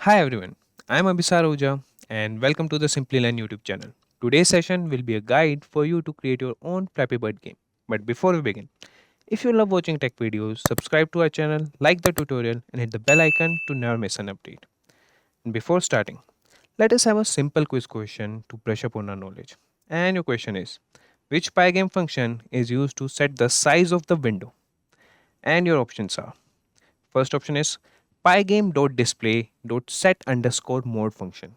Hi everyone, I'm Abhisar Oja and welcome to the Simplilearn YouTube channel. Today's session will be a guide for you to create your own Flappy Bird game. But before we begin, if you love watching tech videos, subscribe to our channel, like the tutorial and hit the bell icon to never miss an update. And before starting, let us have a simple quiz question to brush up on our knowledge. And your question is, which Pygame function is used to set the size of the window? And your options are, first option is pygame.display.set underscore mode function.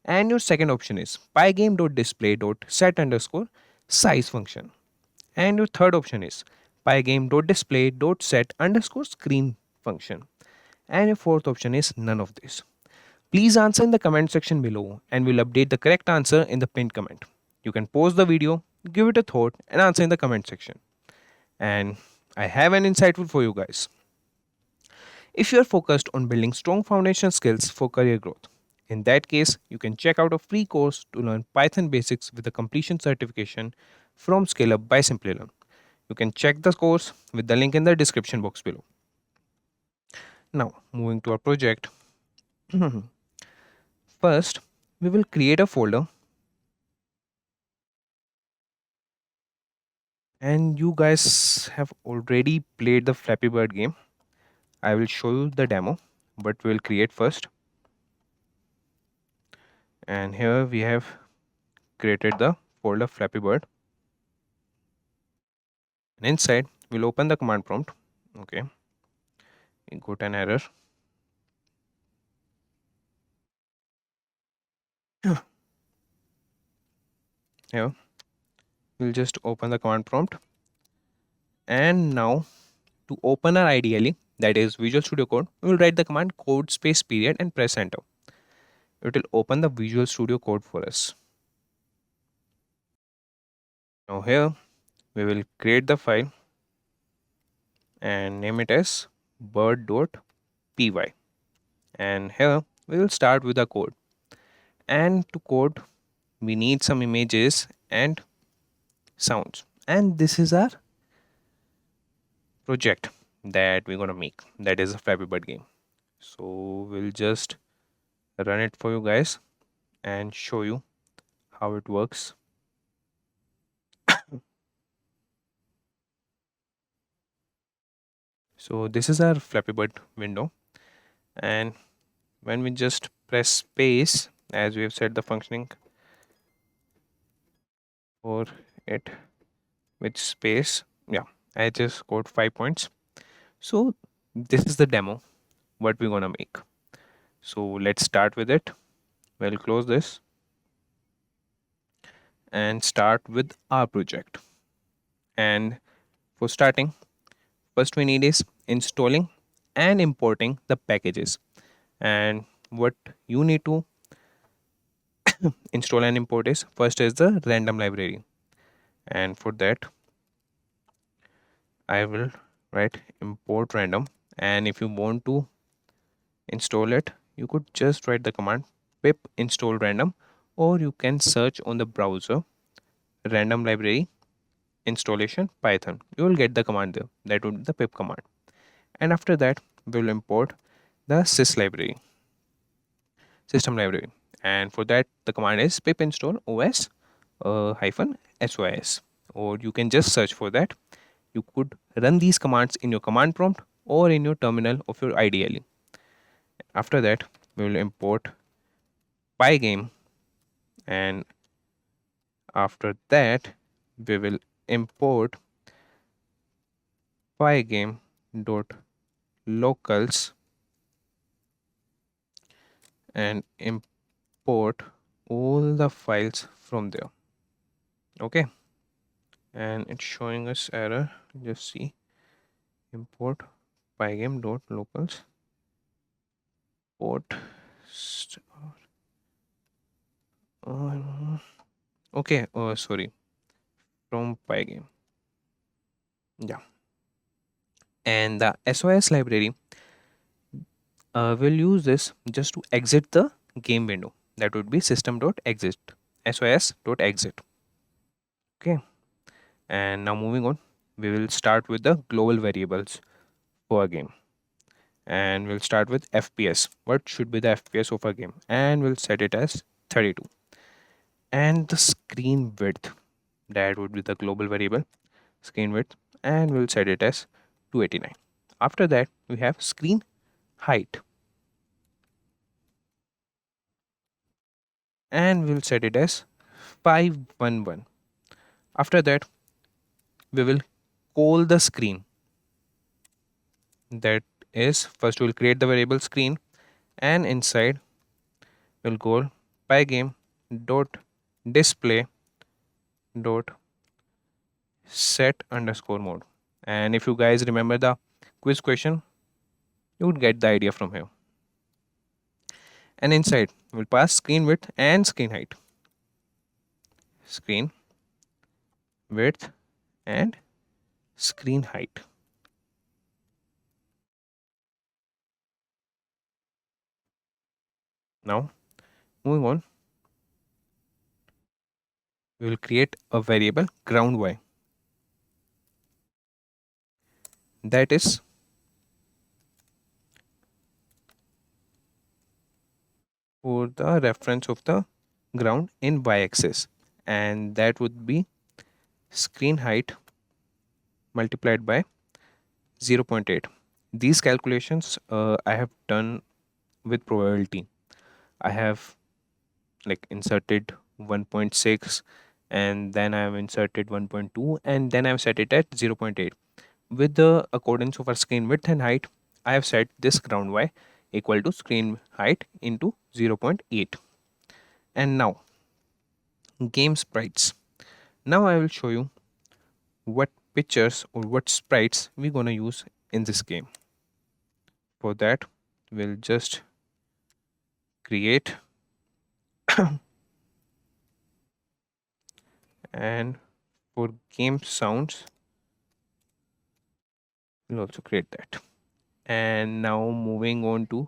And your second option is pygame.display.set underscore size function. And your third option is pygame.display.set underscore screen function. And your fourth option is none of this. Please answer in the comment section below and we'll update the correct answer in the pinned comment. You can pause the video, give it a thought, and answer in the comment section. And I have an insightful for you guys. If you are focused on building strong foundation skills for career growth, in that case, you can check out a free course to learn Python basics with a completion certification from SkillUp by Simplilearn. You can check the course with the link in the description box below. Now, moving to our project. First, we will create a folder and you guys have already played the Flappy Bird game. I will show you the demo, but we'll create first. And here we have created the folder Flappy Bird. And inside, we'll open the command prompt. Okay, we got an error. Here, we'll just open the command prompt. And now, to open our IDLE, that is Visual Studio Code, we will write the command code space period and press enter. It will open the Visual Studio Code for us. Now here, we will create the file and name it as bird.py. And here, we will start with the code. And to code, we need some images and sounds. And this is our project that we're gonna make. That is a Flappy Bird game. So we'll just run it for you guys and show you how it works. So this is our Flappy Bird window, and when we just press space, as we have set the functioning for it with space, yeah, I just scored 5 points. So this is the demo what we're gonna make. So let's start with it. We'll close this and start with our project. And for starting, first we need is installing and importing the packages. And what you need to install and import is, first is the random library. And for that, I will write import random. And if you want to install it, you could just write the command pip install random, or you can search on the browser random library installation Python. You will get the command there. That would be the pip command. And after that, we will import the system library. And for that, the command is pip install os hyphen sys, or you can just search for that. You could run these commands in your command prompt or in your terminal of your IDLE. After that, we will import Pygame, and after that, we will import Pygame dot locals and import all the files from there. Okay, and it's showing us error. Just see import Pygame dot locals port okay, sorry, from Pygame. Yeah, and the SOS library, we'll use this just to exit the game window. That would be system.exit, sos.exit. Okay, and now moving on, we will start with the global variables for a game. and we'll start with FPS. What should be the FPS of our game? And we'll set it as 32. And the screen width, that would be the global variable, screen width, and we'll set it as 289. After that, we have screen height, and we'll set it as 511. After that, we will call the screen. That is, first we'll create the variable screen, and inside we'll call pygame dot display dot set underscore mode. And if you guys remember the quiz question, you would get the idea from here. And inside we'll pass screen width and screen height. Screen width and screen height. Now moving on, we will create a variable ground y, that is for the reference of the ground in y-axis, and that would be screen height multiplied by 0.8. These calculations I have done with probability. I have like inserted 1.6, and then I have inserted 1.2, and then I have set it at 0.8. With the accordance of our screen width and height, I have set this ground y equal to screen height into 0.8. And now game sprites. Now I will show you what pictures or what sprites we're gonna use in this game. For that, we'll just create and for game sounds, we'll also create that. And now moving on to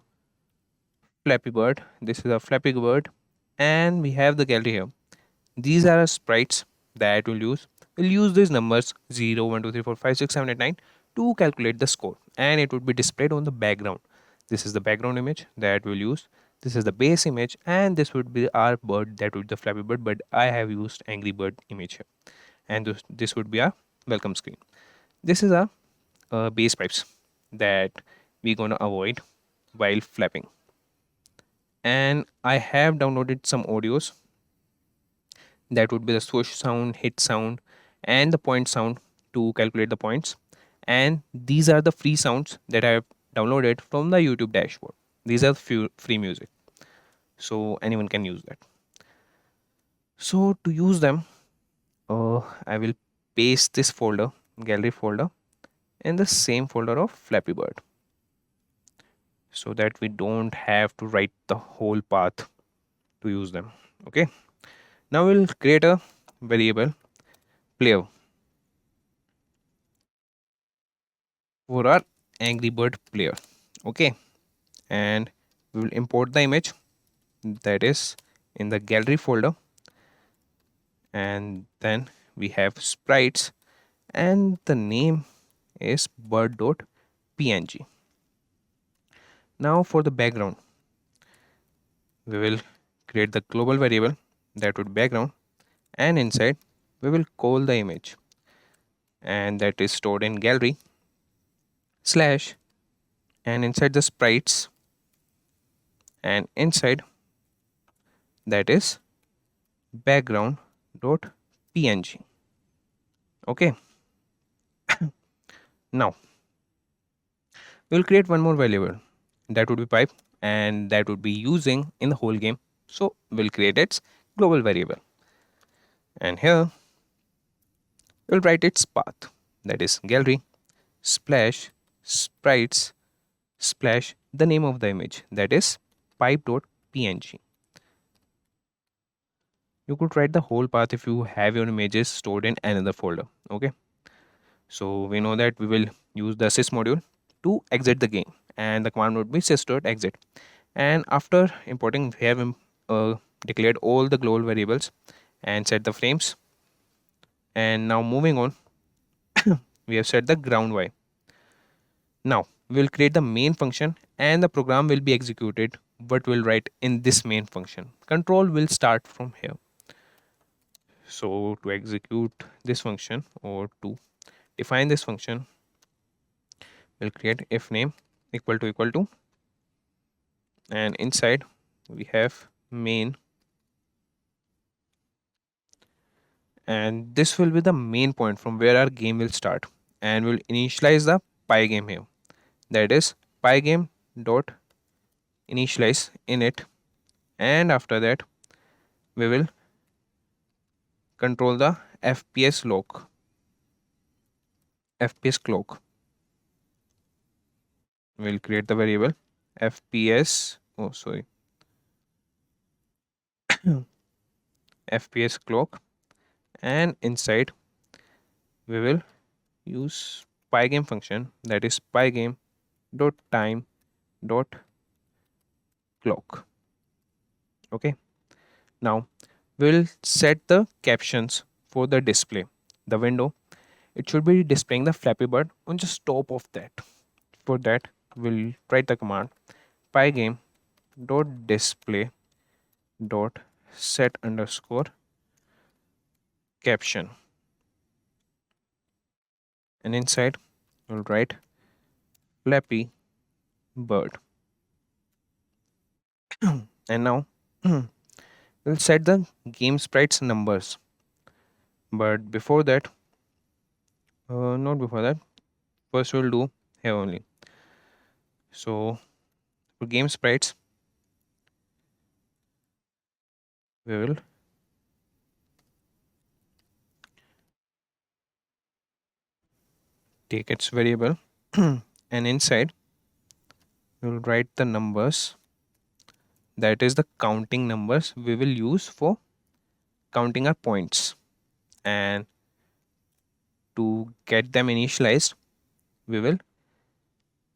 Flappy Bird. This is a Flappy Bird, and we have the gallery here. These are our sprites that we'll use. We'll use these numbers 0, 1, 2, 3, 4, 5, 6, 7, 8, 9 to calculate the score, and it would be displayed on the background. This is the background image that we'll use. This is the base image, and this would be our bird, that would be the Flappy Bird, but I have used Angry Bird image here. And this would be our welcome screen. This is our base pipes that we're gonna avoid while flapping. And I have downloaded some audios, that would be the swoosh sound, hit sound, and the point sound to calculate the points. And these are the free sounds that I have downloaded from the YouTube dashboard. These are free music, so anyone can use that. So to use them, I will paste this folder, gallery folder, in the same folder of Flappy Bird, so that we don't have to write the whole path to use them. Okay, now we'll create a variable player for our Angry Bird player. Okay, and we will import the image, that is in the gallery folder, and then we have sprites, and the name is bird.png. Now for the background, we will create the global variable, that would be background, and inside we will call the image, and that is stored in gallery slash, and inside the sprites, and inside that is background.png. Okay, now we will create one more variable, that would be pipe, and that would be using in the whole game, so we'll create its global variable, and here we'll write its path, that is gallery splash sprites splash the name of the image, that is pipe.png. You could write the whole path if you have your images stored in another folder. Okay, so we know that we will use the sys module to exit the game, and the command would be sys.exit. And after importing, we have declared all the global variables and set the frames. And now moving on, we have set the ground y. Now we'll create the main function and the program will be executed what we'll write in this main function. Control will start from here. So to execute this function or to define this function, we'll create if name equal to, and inside we have main, and this will be the main point from where our game will start, and we'll initialize the Pygame here. That is Pygame dot initialize init, and after that we will control the FPS lock, FPS clock. We'll create the variable FPS, oh sorry, FPS clock, and inside we will use Pygame function, that is Pygame dot time dot clock. Okay, now we'll set the captions for the display. The window, it should be displaying the Flappy Bird on just top of that. For that we'll write the command pygame dot display dot set underscore caption, and inside we'll write Flappy Bird. And now we'll set the game sprites numbers, but before that, not before that, first we'll do here only. So for game sprites we will take its variable and inside we will write the numbers, that is the counting numbers we will use for counting our points. And to get them initialized we will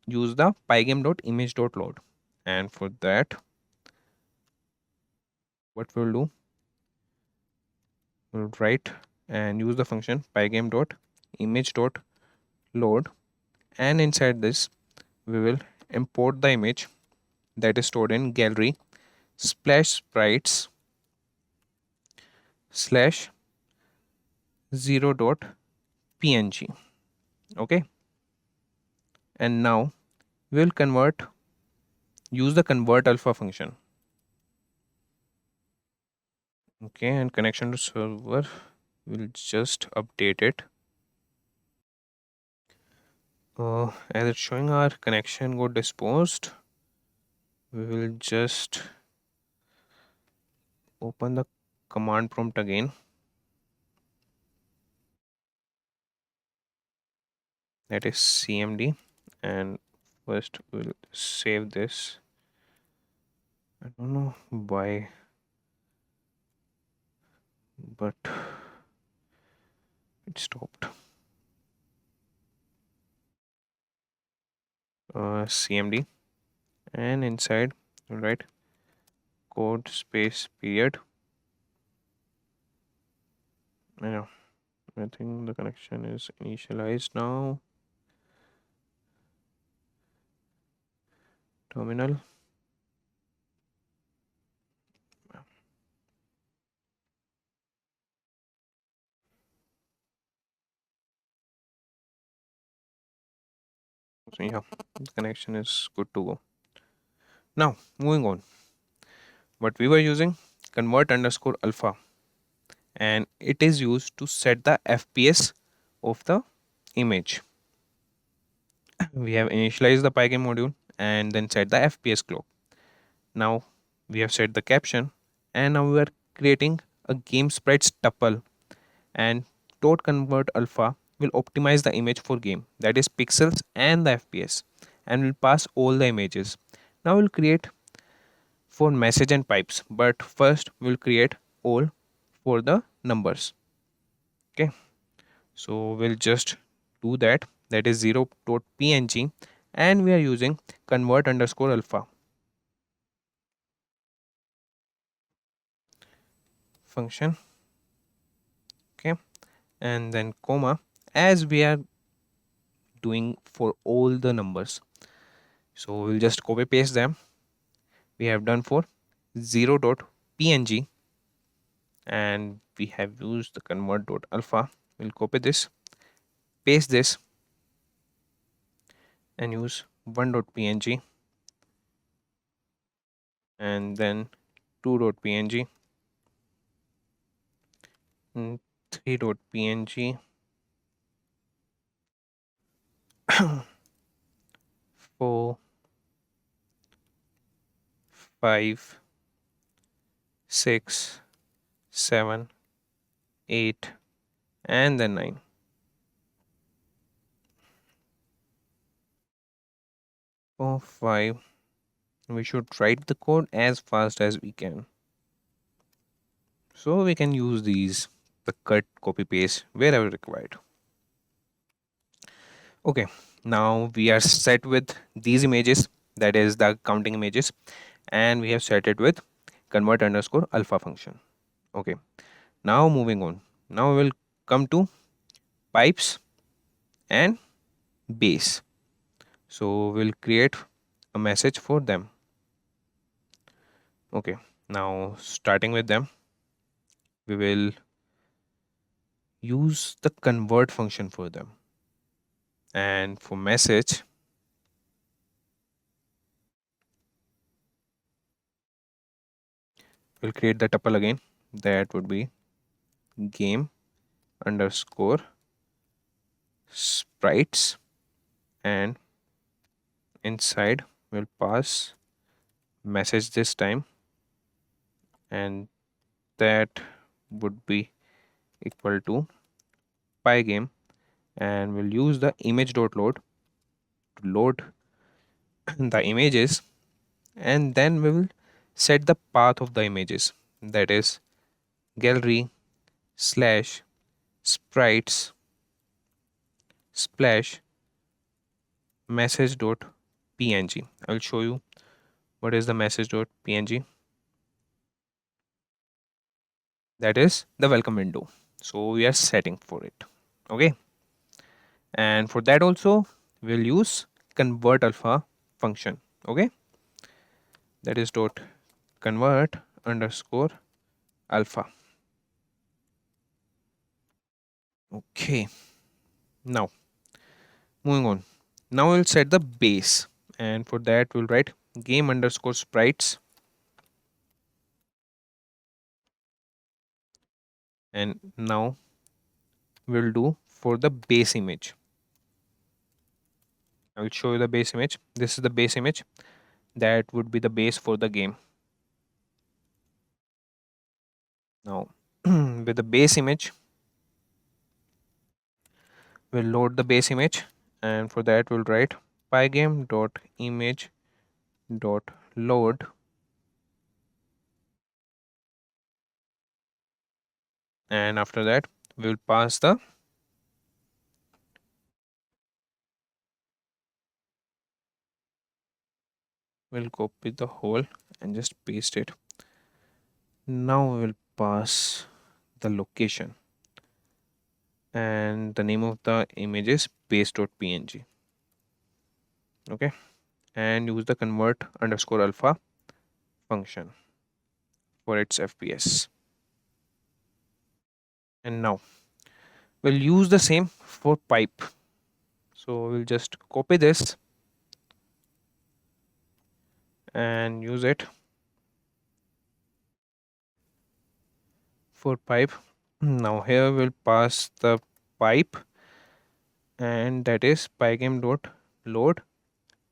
use the pygame.image.load, and for that what we'll do, we'll write and use the function pygame.image.load, and inside this we will import the image that is stored in gallery splash sprites slash 0.png. okay, and now we'll use the convert alpha function. Okay, and connection to server, we'll just update it. As it's showing our connection got disposed, we will just open the command prompt again, that is cmd, and first we'll save this. I don't know why, but it stopped. Cmd, and inside we'll write code space period. I think the connection is initialized now. Terminal. So yeah, the connection is good to go. Now moving on, what we were using, convert underscore alpha, and it is used to set the FPS of the image. We have initialized the Pygame module and then set the FPS clock. Now we have set the caption, and now we are creating a game sprites tuple, and dot convert alpha will optimize the image for game, that is pixels and the FPS, and will pass all the images. Now we'll create for message and pipes, but first we'll create all for the numbers. Okay, so we'll just do that, that is 0.png, and we are using convert underscore alpha function. Okay, and then comma, as we are doing for all the numbers. So we'll just copy paste them. We have done for 0.png and we have used the convert.alpha. We'll copy this, paste this, and use 1.png and then 2.png, 3.png, 4, 5, 6, 7, 8, and then 9. 4, 5. We should write the code as fast as we can. So we can use these, the cut, copy, paste wherever required. Okay, now we are set with these images, that is the counting images, and we have set it with convert underscore alpha function. Okay, now moving on. Now we will come to pipes and base. So we'll create a message for them. Okay, now starting with them, we will use the convert function for them. And for message, we'll create the tuple again. That would be game underscore sprites, and inside we'll pass message this time, and that would be equal to Pygame, and we'll use the image.load to load the images, and then we will set the path of the images, that is gallery slash sprites splash message.png. I'll show you what is the message.png. That is the welcome window. So we are setting for it. Okay, and for that also we'll use convert alpha function. Okay, that is dot convert underscore alpha. Okay, now moving on. Now we'll set the base, and for that we'll write game underscore sprites, and now we'll do for the base image. I will show you the base image. This is the base image. That would be the base for the game. Now with the base image, we'll load the base image, and for that we'll write pygame dot image dot load, and after that we'll pass the we'll copy the whole and just paste it. Now we'll pass the location, and the name of the image is base.png. Okay, and use the convert underscore alpha function for its fps. And now we'll use the same for pipe. So we'll just copy this and use it for pipe. Now here we'll pass the pipe, and that is pygame dot load,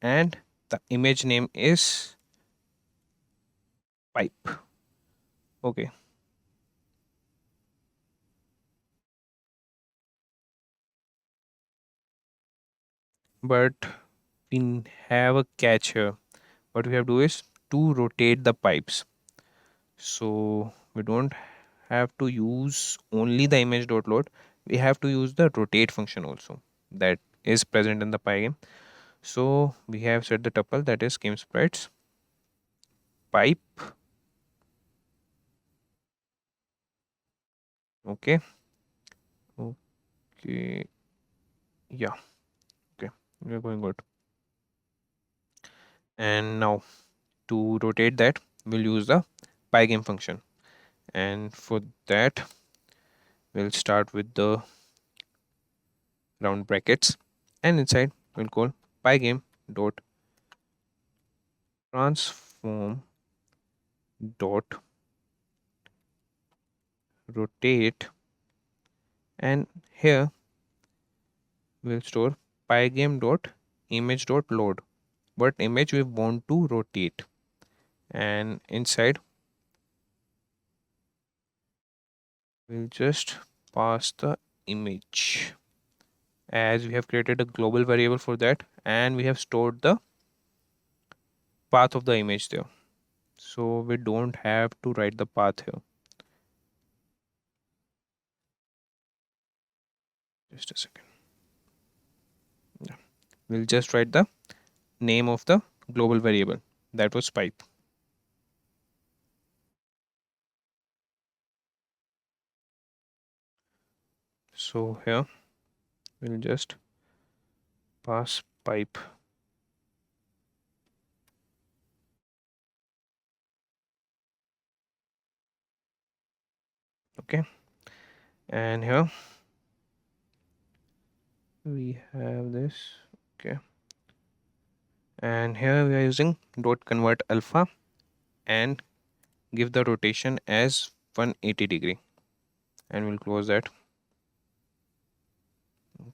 and the image name is pipe. Okay, but we have a catch here. What we have to do is to rotate the pipes, so we don't have to use only the image dot load. We have to use the rotate function also, that is present in the pygame. So we have set the tuple, that is game sprites pipe. Okay, okay, yeah, okay, we're going good. And now to rotate that, we'll use the Pygame function. And for that, we'll start with the round brackets, and inside we'll call Pygame dot transform dot rotate, and here we'll store Pygame dot image dot load, what image we want to rotate. And inside we'll just pass the image, as we have created a global variable for that, and we have stored the path of the image there, so we don't have to write the path here. Just a second. Yeah. We'll just write the name of the global variable, that was pipe. So here we'll just pass pipe. Okay, and here we have this. Okay, and here we are using dot convert alpha and give the rotation as 180 degree, and we'll close that.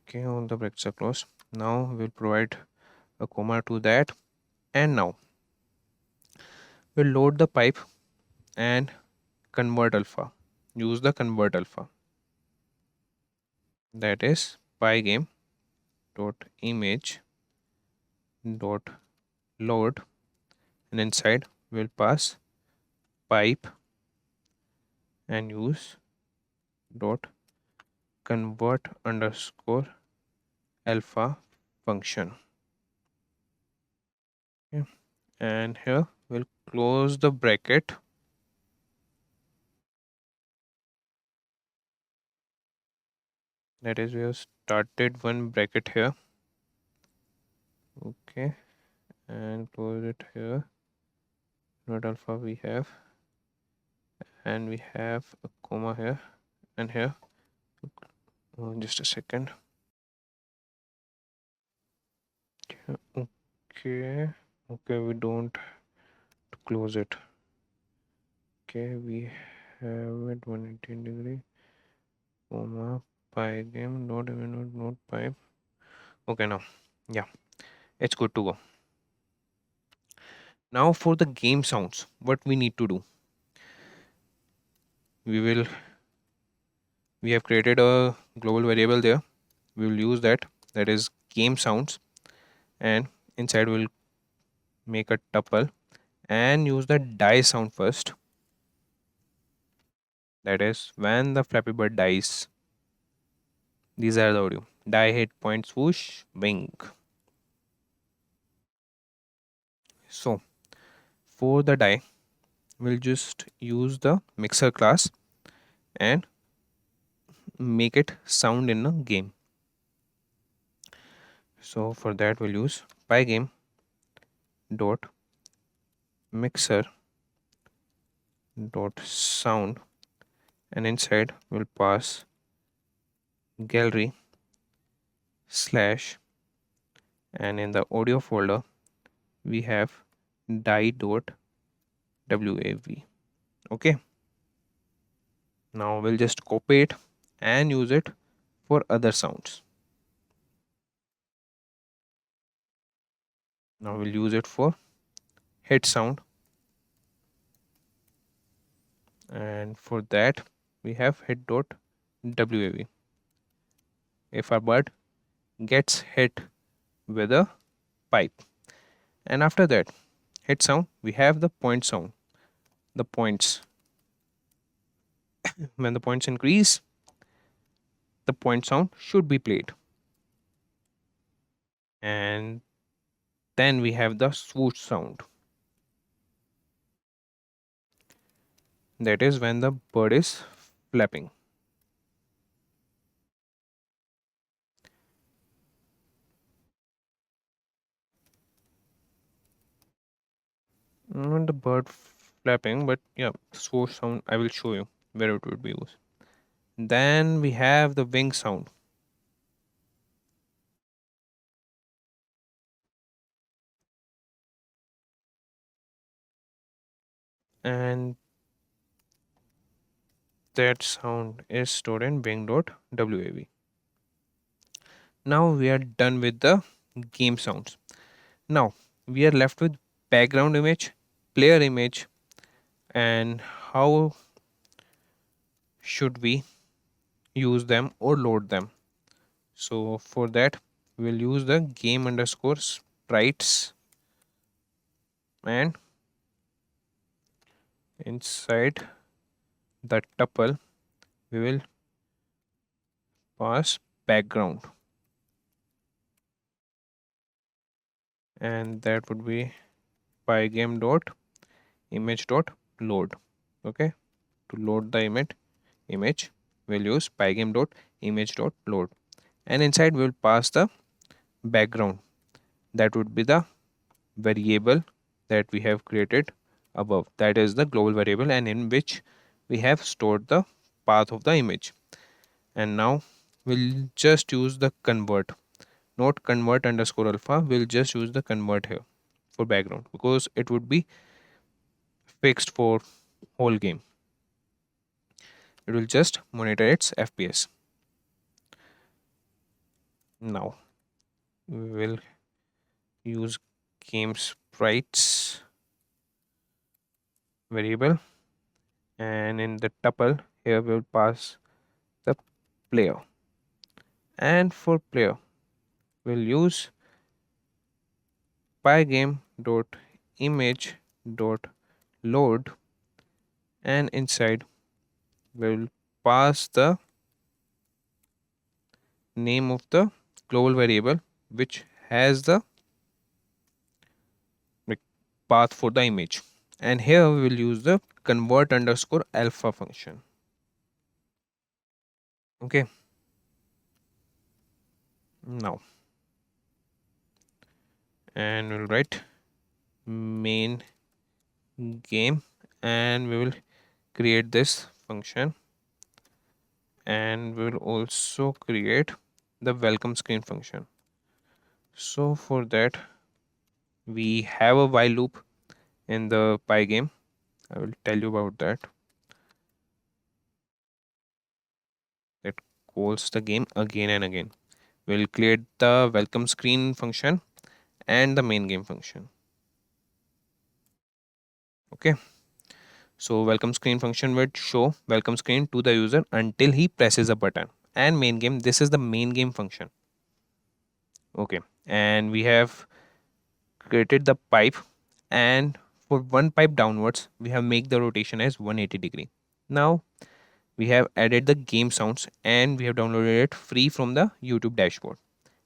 Okay, all the brackets are closed. Now we'll provide a comma to that, and now we'll load the pipe and convert alpha. Use the convert alpha, that is pygame dot image dot load, and inside we'll pass pipe and use dot convert underscore alpha function. Okay. And here we'll close the bracket, that is we have started one bracket here. Okay, and close it here. Not alpha we have, and we have a comma here and here. Just a second. Okay, okay, we don't close it. Okay, we have it 180 degree, comma, pygame, not even not pipe. Okay, now, yeah, it's good to go. Now for the game sounds, what we need to do, we have created a global variable there. We will use that, that is game sounds, and inside we'll make a tuple and use the die sound first, that is when the Flappy Bird dies. These are the audio: die, hit, point, swoosh, wink. So for the die, we'll just use the mixer class and make it sound in a game. So for that we'll use pygame dot mixer dot sound, and inside we'll pass gallery slash, and in the audio folder we have die dot wav. Okay, now we'll just copy it and use it for other sounds. Now we'll use it for hit sound, and for that we have hit dot wav. If our bird gets hit with a pipe, and after that hit sound we have the point sound, the points. When the points increase, the point sound should be played. And then we have the swoosh sound, that is when the bird is flapping. Not the bird flapping, but yeah, swoosh sound I will show you where it would be used. Then we have the wing sound, and that sound is stored in wing.wav. Now we are done with the game sounds. Now we are left with background image, player image, and how should we use them or load them. So for that, we'll use the game underscore sprites, and inside the tuple we will pass background, and that would be pygame dot image dot load. Okay, to load the image we'll use pygame dot image dot load, and inside we'll pass the background. That would be the variable that we have created above, that is the global variable, and in which we have stored the path of the image. And now we'll just use the convert, not convert underscore alpha, we'll just use the convert here for background because it would be fixed for whole game. It will just monitor its fps. Now we will use game sprites variable, and in the tuple here we will pass the player, and for player we'll use pygame dot image dot load, and inside we'll pass the name of the global variable which has the like, path for the image, and here we will use the convert underscore alpha function. Okay, now, and we'll write main game, and we will create this function, and we will also create the welcome screen function. So for that we have a while loop in the Pygame. I will tell you about that. That calls the game again and again. We'll create the welcome screen function and the main game function. Okay. So welcome screen function would show welcome screen to the user until he presses a button. And main game, this is the main game function. Okay. And we have created the pipe, and for one pipe downwards we have make the rotation as 180 degree. Now we have added the game sounds, and we have downloaded it free from the YouTube dashboard,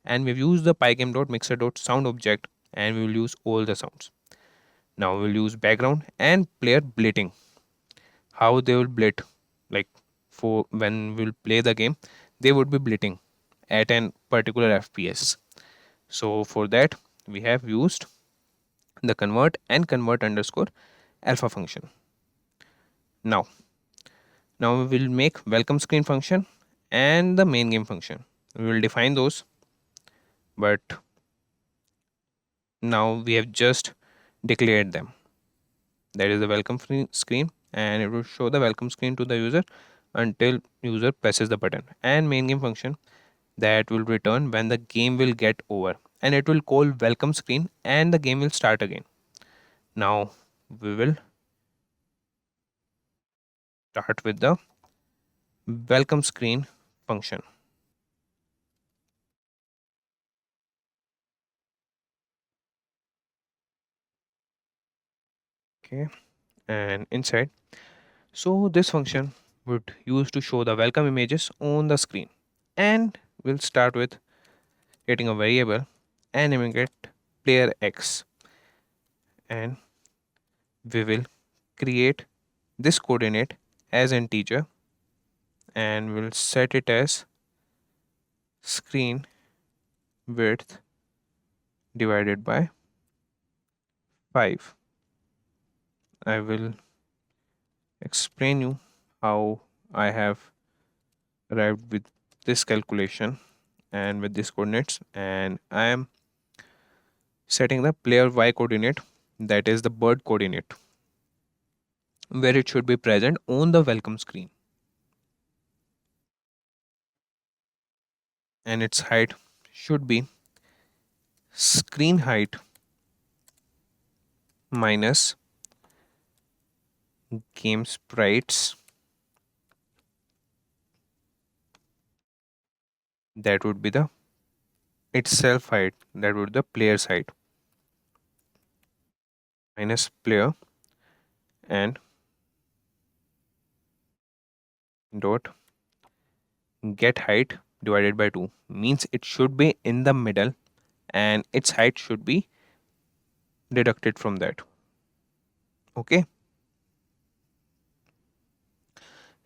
and we've used the pygame.mixer.sound object, and we will use all the sounds. Now we'll use background and player blitting. How they will blit, like for when we'll play the game, they would be blitting at an particular fps. So for that we have used the convert and convert underscore alpha function. Now we will make welcome screen function and the main game function. We will define those, but now we have just declared them. That is the welcome screen, and it will show the welcome screen to the user until user presses the button, and main game function that will return when the game will get over, and it will call welcome screen and the game will start again. Now we will start with the welcome screen function. Okay, and inside, so this function would use to show the welcome images on the screen, and we'll start with creating a variable and naming it player x, and we will create this coordinate as integer, and we'll set it as screen width divided by 5. I will explain you how I have arrived with this calculation and with these coordinates, and I am setting the player y coordinate, that is the bird coordinate, where it should be present on the welcome screen, and its height should be screen height minus game sprites, that would be the itself height, that would be the player's height, minus player and dot get height divided by 2, means it should be in the middle and its height should be deducted from that. Okay,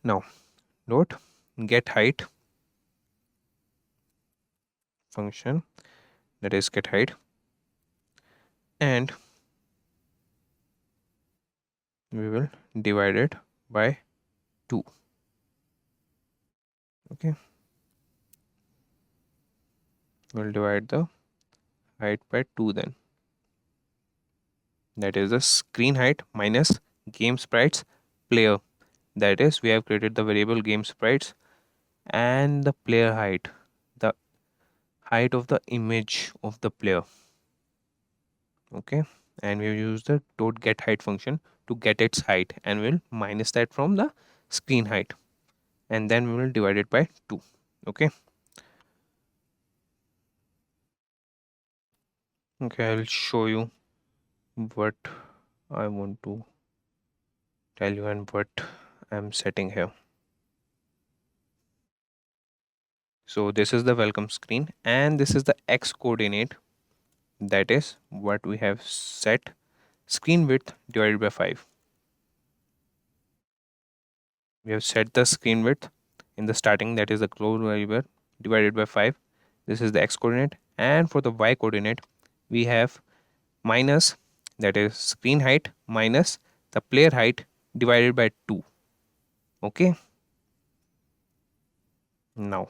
now dot get height function, that is get height, and we will divide it by 2. Okay, we'll divide the height by 2 then, that is the screen height minus game sprites player, that is we have created the variable game sprites and the player height, the height of the image of the player. Okay, and we use the dot get height function to get its height, and we'll minus that from the screen height, and then we will divide it by 2. Okay, I'll show you what I want to tell you and what I'm setting here. So this is the welcome screen and this is the x coordinate, that is what we have set, screen width divided by 5. We have set the screen width in the starting, that is the global variable, divided by 5. This is the x coordinate, and for the y coordinate we have minus, that is screen height minus the player height divided by 2. Okay, now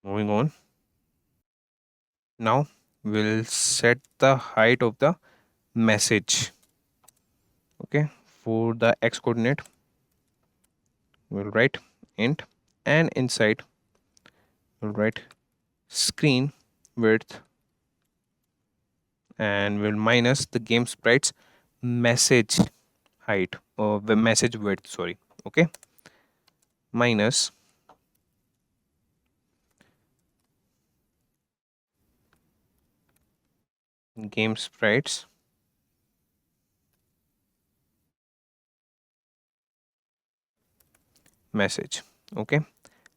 moving on, now we'll set the height of the message. Okay, for the x coordinate we'll write int, and inside we'll write screen width, and we'll minus the game sprites message height, or the message width, sorry. Okay, minus game sprites message. Okay,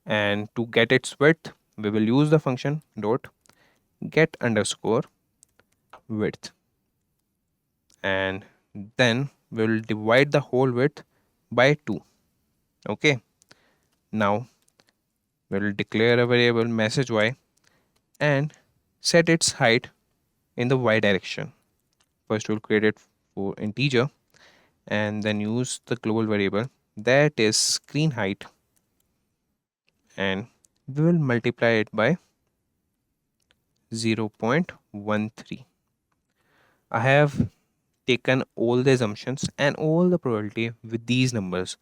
and to get its width we will use the function dot get underscore width, and then we will divide the whole width by 2. Okay, now we will declare a variable message y and set its height in the y direction. First we'll create it for integer and then use the global variable, that is screen height, and we will multiply it by 0.13. I have taken all the assumptions and all the probability with these numbers.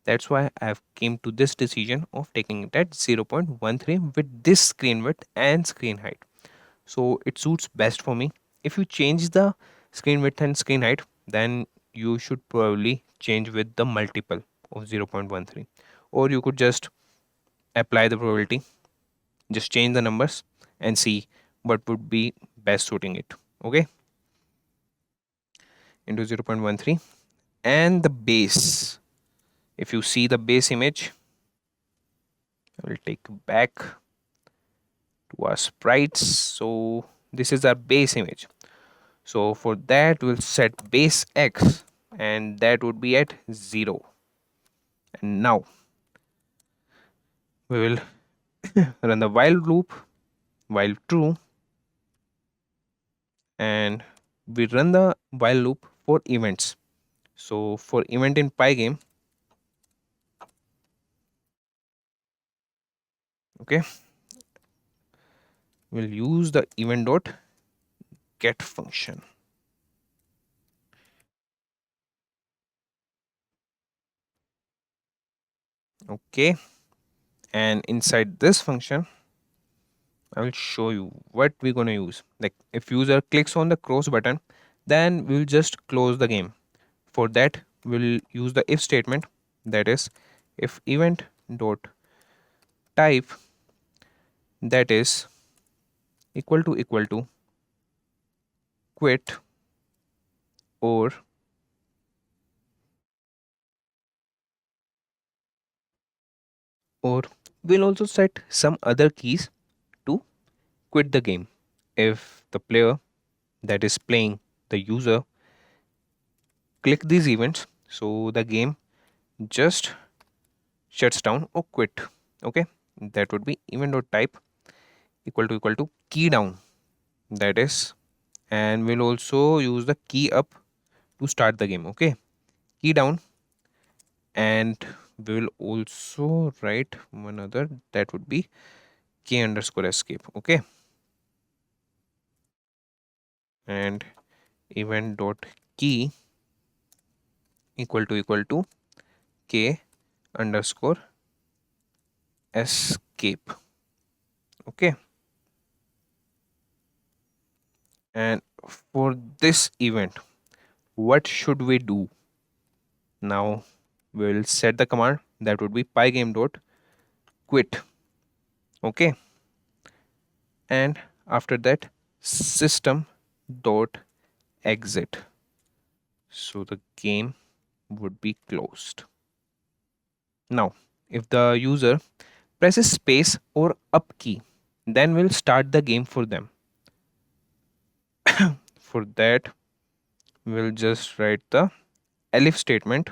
That's why I have came to this decision of taking it at 0.13 with this screen width and screen height. So it suits best for me. If you change the screen width and screen height, then you should probably change with the multiple of 0.13, or you could just apply the probability, just change the numbers and see what would be best suiting it. Okay, into 0.13, and the base, if you see the base image, I will take back to our sprites. So this is our base image. So for that we'll set base x, and that would be at 0. And now we will run the while loop, while true, and we run the while loop for events. So for event in Pygame, okay, we'll use the event dot get function. Okay, and inside this function, I will show you what we're going to use. Like if user clicks on the close button, then we'll just close the game. For that, we'll use the if statement, that is if event dot type, that is equal to quit, or or we'll also set some other keys to quit the game. If the player that is playing, the user, click these events, so the game just shuts down or quit. Okay, that would be event dot type equal to key down, that is, and we'll also use the key up to start the game. Okay, key down, and we will also write one other, that would be k underscore escape. Okay, and event dot key equal to k underscore escape. Okay, and for this event, what should we do? Now we'll set the command, that would be pygame dot quit. Okay, and after that, system dot exit, so the game would be closed. Now if the user presses space or up key, then we'll start the game for them. For that, we'll just write the elif statement,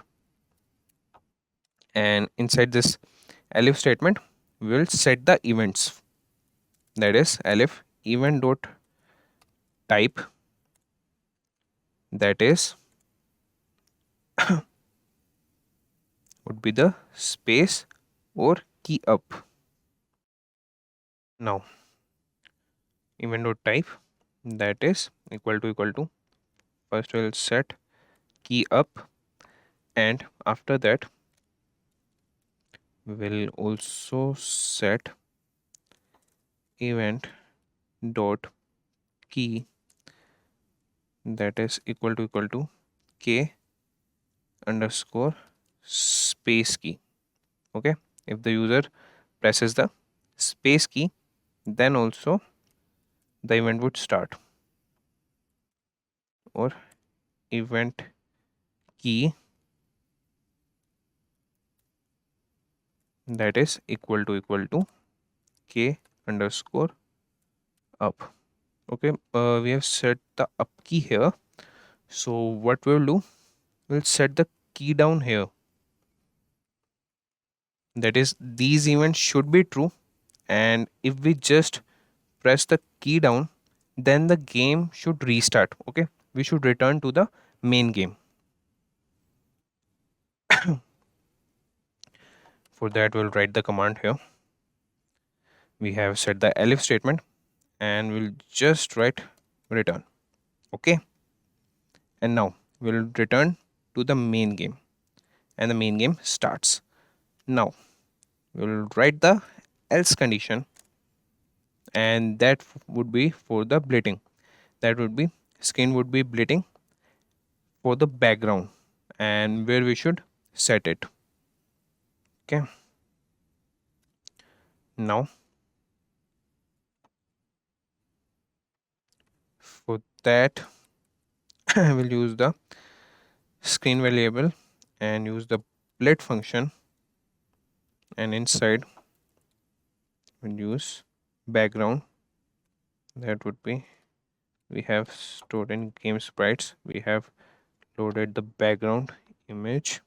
and inside this elif statement, we'll set the events, that is elif event dot type, that is would be the space or key up. Now event dot type, that is equal to first we'll set key up, and after that we'll also set event dot key, that is equal to k underscore space key. Okay, if the user presses the space key, then also the event would start, or event key, that is equal to k underscore up. Okay, we have set the up key here, so what we'll do, we'll set the key down here, that is these events should be true, and if we just press the key down, then the game should restart. Okay, we should return to the main game. For that, we'll write the command here. We have set the elif statement, and we'll just write return. Okay, and now we'll return to the main game, and the main game starts. Now we'll write the else condition, and that would be for the bleeding, that would be screen would be bleeding for the background, and where we should set it. Okay, now for that, I will use the screen variable and use the blade function, and inside we'll use background, that would be, we have stored in game sprites, we have loaded the background image.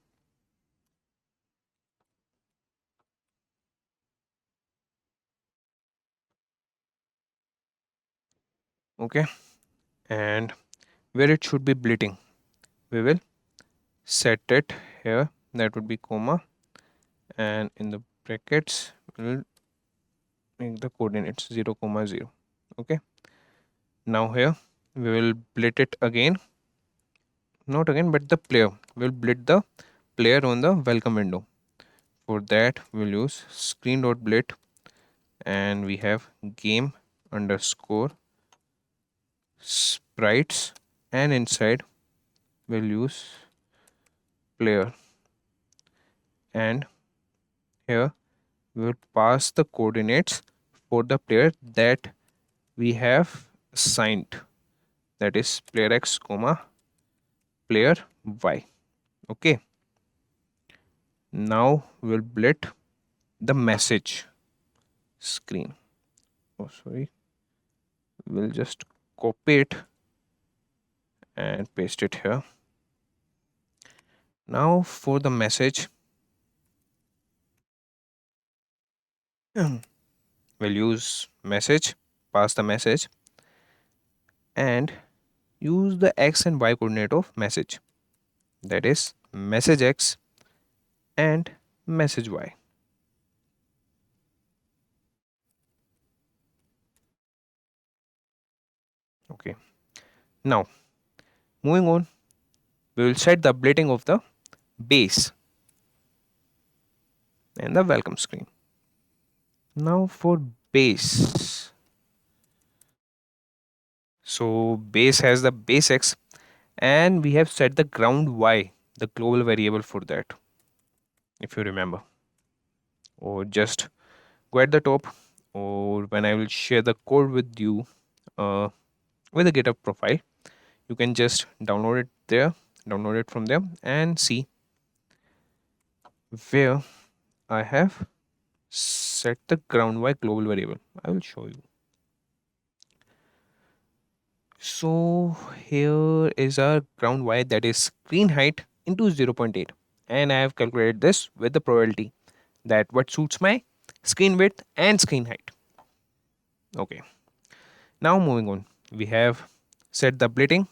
Okay, and where it should be bleeding, we will set it here. That would be comma, and in the brackets we'll make the coordinates 0 comma 0. Okay, now here we will blit it again, not again but the player. We'll blit the player on the welcome window. For that we'll use screen.blit, and we have game underscore sprites, and inside we'll use player, and here we will pass the coordinates for the player that we have assigned, that is player x comma player y. Okay, now we'll blit the message screen. Oh sorry, we'll just copy it and paste it here. Now for the message, we'll use message, pass the message, and use the x and y coordinate of message, that is message x and message y. Okay, now moving on, we will set the updating of the base and the welcome screen. Now for base, so base has the base x, and we have set the ground y, the global variable for that, if you remember, or just go at the top, or when I will share the code with you with a GitHub profile, you can just download it there, download it from there, and see where I have set the ground y global variable. I will show you. So here is our ground y, that is screen height into 0.8, and I have calculated this with the probability that what suits my screen width and screen height. Okay, now moving on, we have set the blitting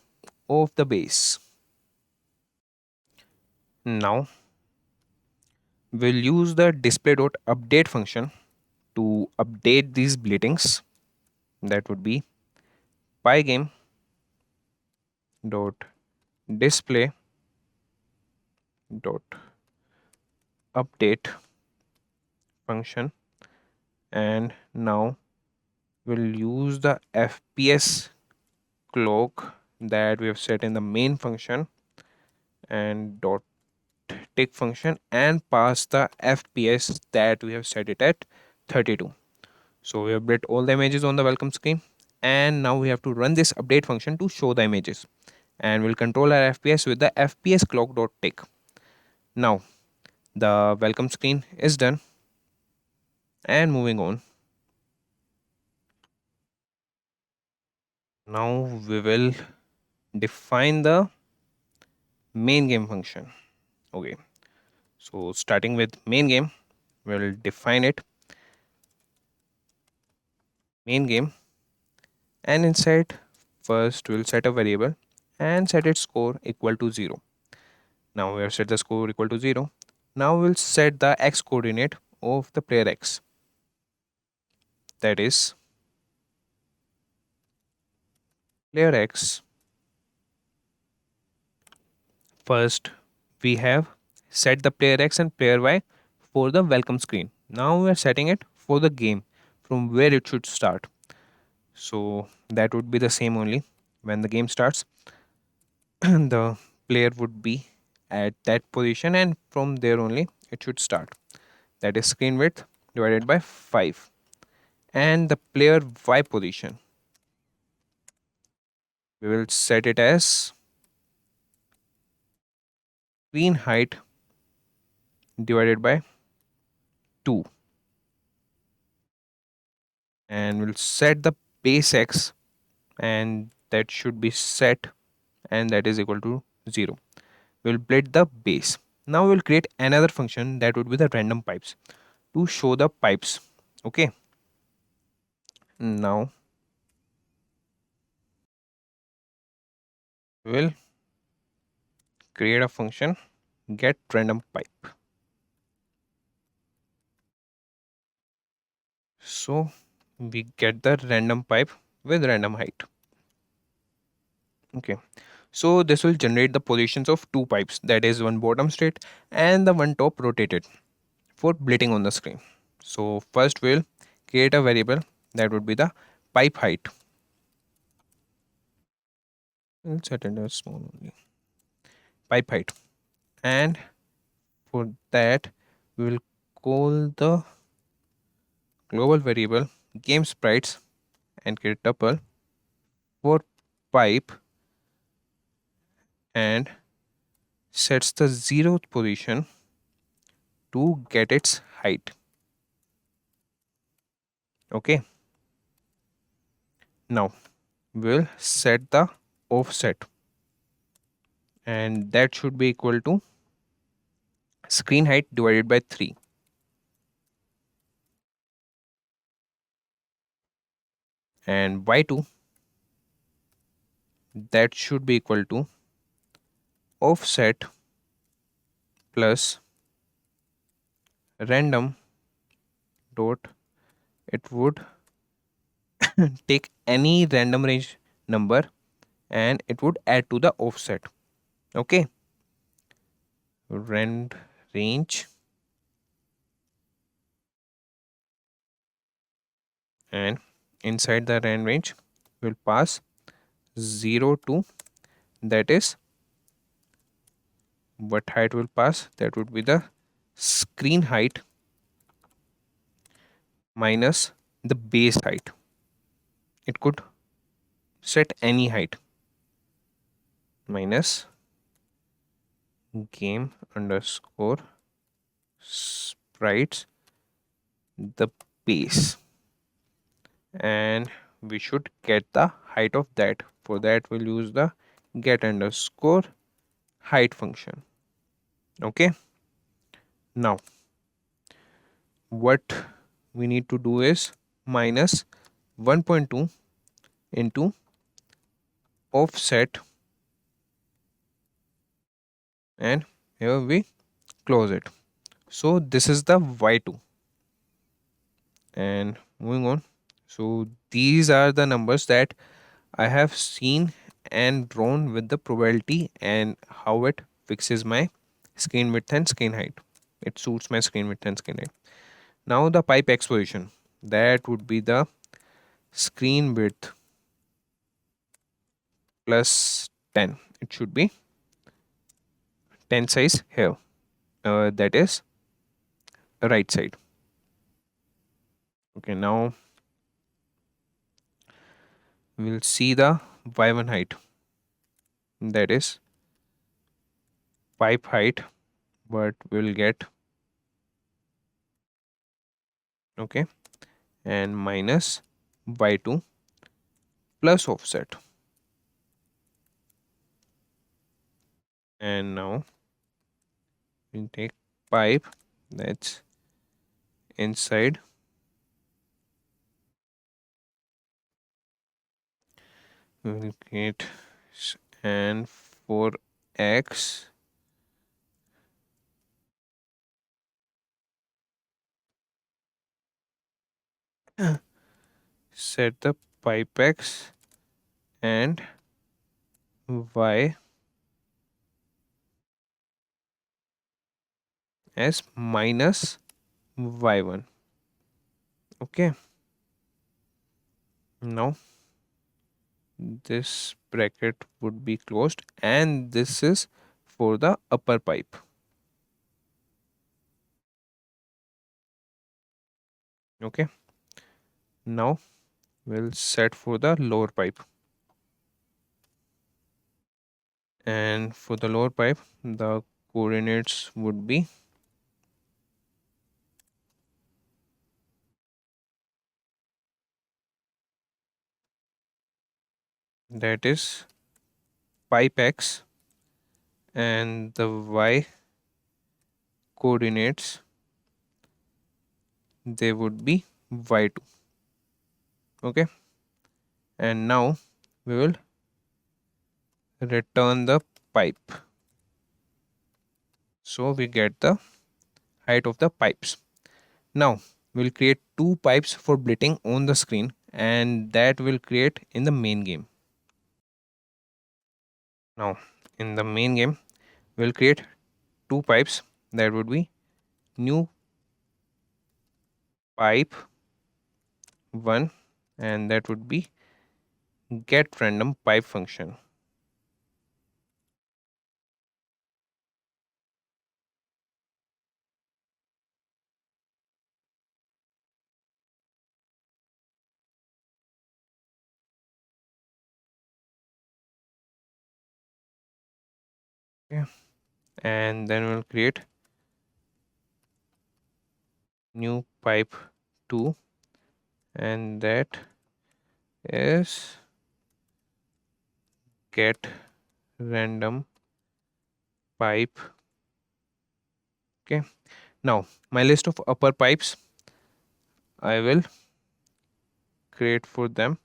of the base. Now we'll use the display.update function to update these blittings. That would be pygame dot display dot update function, and now we'll use the fps clock that we have set in the main function and dot tick function, and pass the fps that we have set it at 32. So we have built all the images on the welcome screen, and now we have to run this update function to show the images, and we'll control our fps with the fps clock dot tick. Now the welcome screen is done, and moving on, now we will define the main game function. Okay, so starting with main game, we'll define it main game, and inside first we'll set a variable and set its score equal to 0. Now we have set the score equal to 0. Now we'll set the x coordinate of the player x, that is player x. First we have set the player x and player y for the welcome screen. Now we are setting it for the game, from where it should start. So that would be the same only. When the game starts, the player would be at that position, and from there only it should start. That is screen width divided by 5. And the player y position, we will set it as screen height divided by 2, and we'll set the base x, and that should be set, and that is equal to 0. We'll split the base. Now we'll create another function that would be the random pipes to show the pipes. Okay, now will create a function get random pipe. So we get the random pipe with random height. Okay, so this will generate the positions of two pipes, that is one bottom straight and the one top rotated for blitting on the screen. So first we'll create a variable that would be the pipe height. We'll set it as small only. Pipe height, and for that we will call the global variable game sprites and create tuple for pipe and sets the 0th position to get its height. Okay, now we'll set the offset, and that should be equal to screen height divided by 3, and y2, that should be equal to offset plus random dot, it would take any random range number and it would add to the offset. Okay, rand range, and inside the rand range we'll pass 0 to, that is what height will pass, that would be the screen height minus the base height. It could set any height minus game underscore sprites the base, and we should get the height of that. For that we'll use the get underscore height function. Okay, now what we need to do is minus 1.2 into offset, and here we close it. So this is the y2, and moving on. So these are the numbers that I have seen and drawn with the probability and how it fixes my screen width and screen height. It suits my screen width and screen height. Now the pipe X position, that would be the screen width plus 10. It should be 10 size here. That is right side. Okay, now we'll see the y1 height, that is pipe height, but we'll get, okay, and minus y2 plus offset, and now we take pipe that's inside, we'll get, and for x set the pipe x and y as minus y1. Okay, now this bracket would be closed, and this is for the upper pipe. Okay, now we'll set for the lower pipe, and for the lower pipe the coordinates would be, that is pipe x, and the y coordinates, they would be y2. Okay, and now we will return the pipe. So we get the height of the pipes. Now we'll create two pipes for blitting on the screen, and that will create in the main game. Now in the main game we'll create two pipes. That would be new pipe 1, and that would be get random pipe function. Okay, and then we'll create new pipe 2, and that is get random pipe. Okay, now my list of upper pipes I will create for them.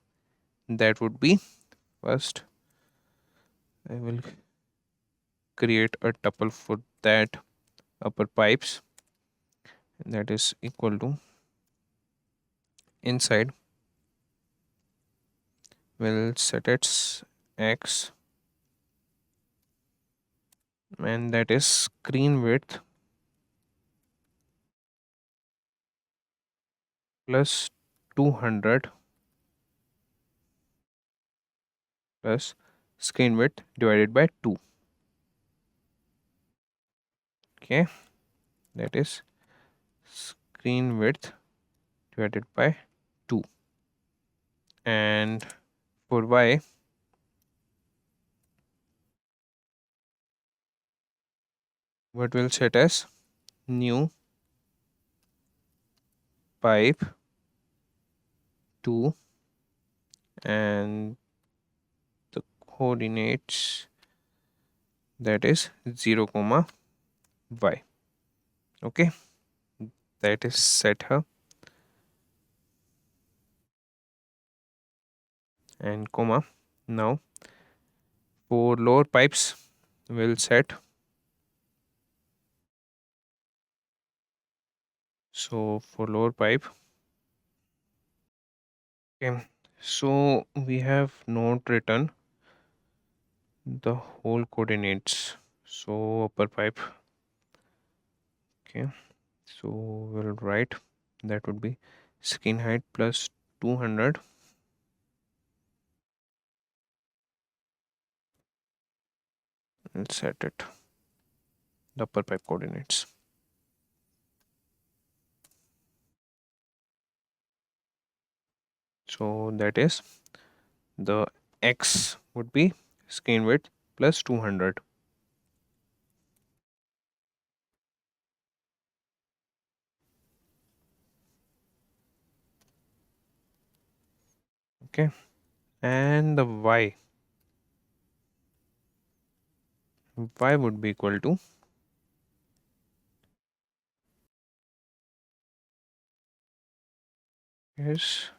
That would be, first I will create a tuple for that upper pipes, and that is equal to inside will set its x, and that is screen width plus 200 plus screen width divided by 2. Okay, that is screen width divided by 2. And for y, what will set as new pipe 2, and the coordinates, that is 0 comma y. Okay, that is set here, and comma. Now for lower pipes will set, so for lower pipe, okay, so we have not written the whole coordinates. So upper pipe, okay, so we'll write that would be skin height plus 200 and set it the upper pipe coordinates. So that is the x would be skin width plus 200. Okay, and the y would be equal to is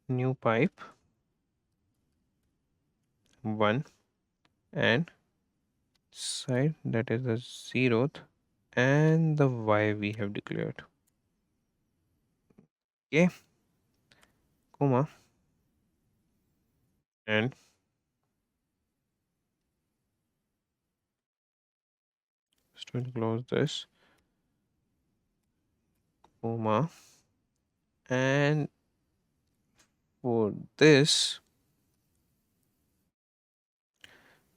new pipe 1, and side, that is the 0th, and the y we have declared. Okay, comma, and still close this, comma, and for this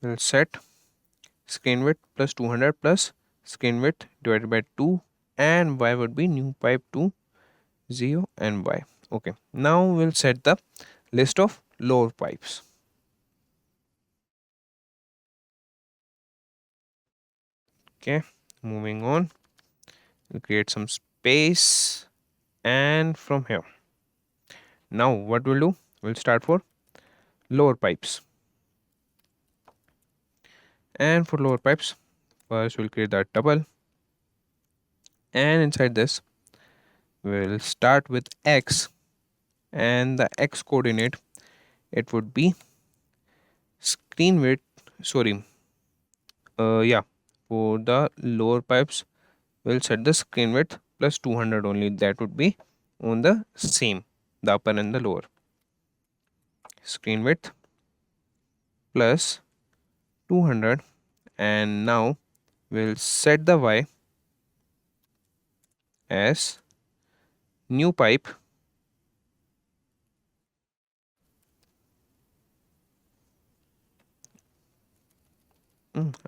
we'll set screen width plus 200 plus screen width divided by 2, and y would be new pipe 2, 0 and y. Okay, now we'll set the list of lower pipes. Okay, moving on, we'll create some space, and from here, now what we'll do, we'll start for lower pipes. And for lower pipes, first we'll create that tuple, and inside this we'll start with x, and the x coordinate, it would be screen width, sorry, yeah, for the lower pipes, we'll set the screen width plus 200 only. That would be on the same, the upper and the lower. Screen width plus 200, and now we'll set the y as new pipe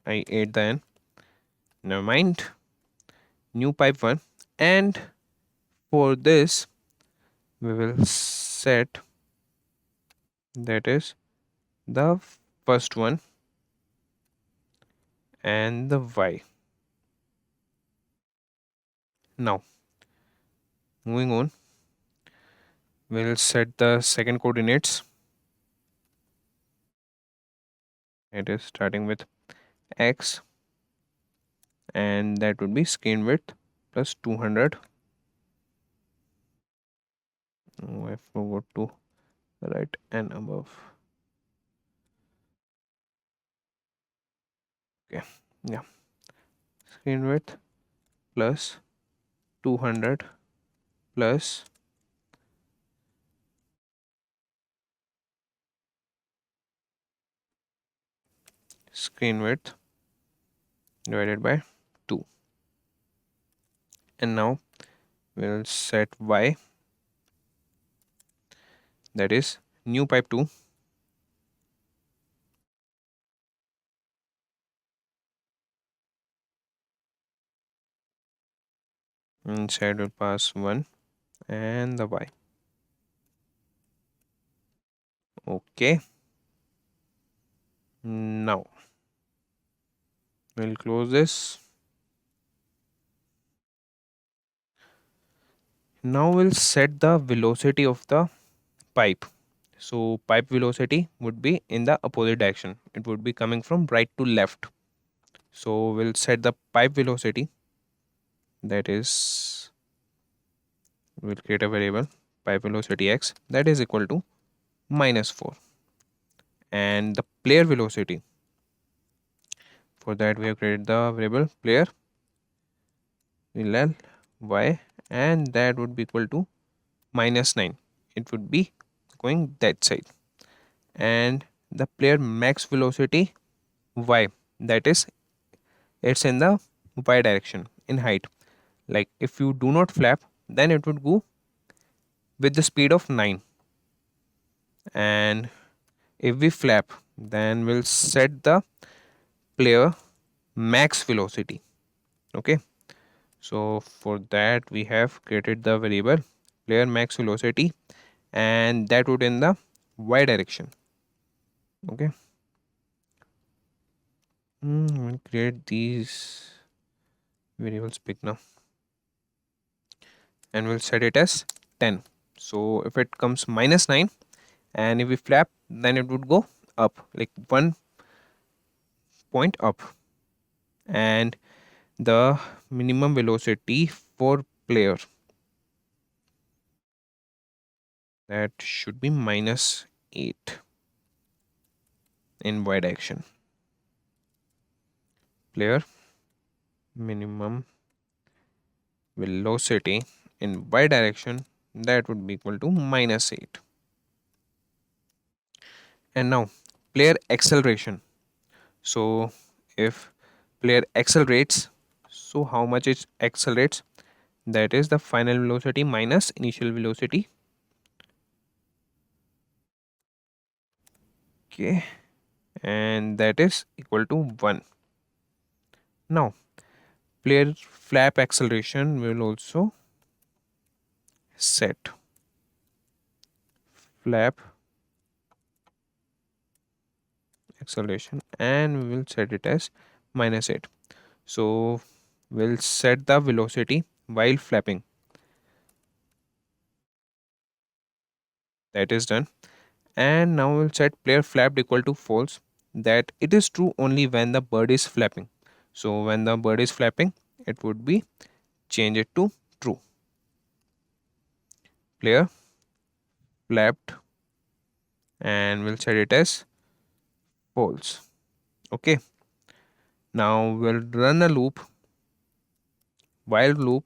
I ate the n, never mind, new pipe 1, and for this we will set, that is the first one, and the y. Now moving on, we'll set the second coordinates. It is starting with x, and that would be screen width plus 200. Oh, I forgot to write n above. Okay, yeah, screen width plus 200 plus screen width divided by 2. And now we'll set y, that is new pipe 2, inside will pass 1 and the y. Okay, now we'll close this. Now we'll set the velocity of the pipe. So pipe velocity would be in the opposite direction. It would be coming from right to left. So we'll set the pipe velocity, that is, we'll create a variable pipe velocity x, that is equal to -4. And the player velocity, for that we have created the variable player rel y, and that would be equal to -9. It would be going that side. And the player max velocity y, that is, it's in the y direction in height. Like if you do not flap, then it would go with the speed of 9, and if we flap, then we'll set the player max velocity. Okay, so for that we have created the variable player max velocity, and that would in the y direction. Okay, we'll create these variables big now, and we'll set it as 10. So if it comes -9, and if we flap, then it would go up, like 1 point up. And the minimum velocity for player, that should be -8 in y direction. Player minimum velocity in y direction, that would be equal to -8. And now player acceleration. So if player accelerates, so how much it accelerates, that is the final velocity minus initial velocity. Okay, and that is equal to 1. Now player flap acceleration will also set flap acceleration, and we will set it as -8. So we'll set the velocity while flapping. That is done. And now we'll set player flapped equal to false, that it is true only when the bird is flapping. So when the bird is flapping, it would be change it to true. Player flapped, and we'll set it as false. Okay, now we'll run a loop, while loop,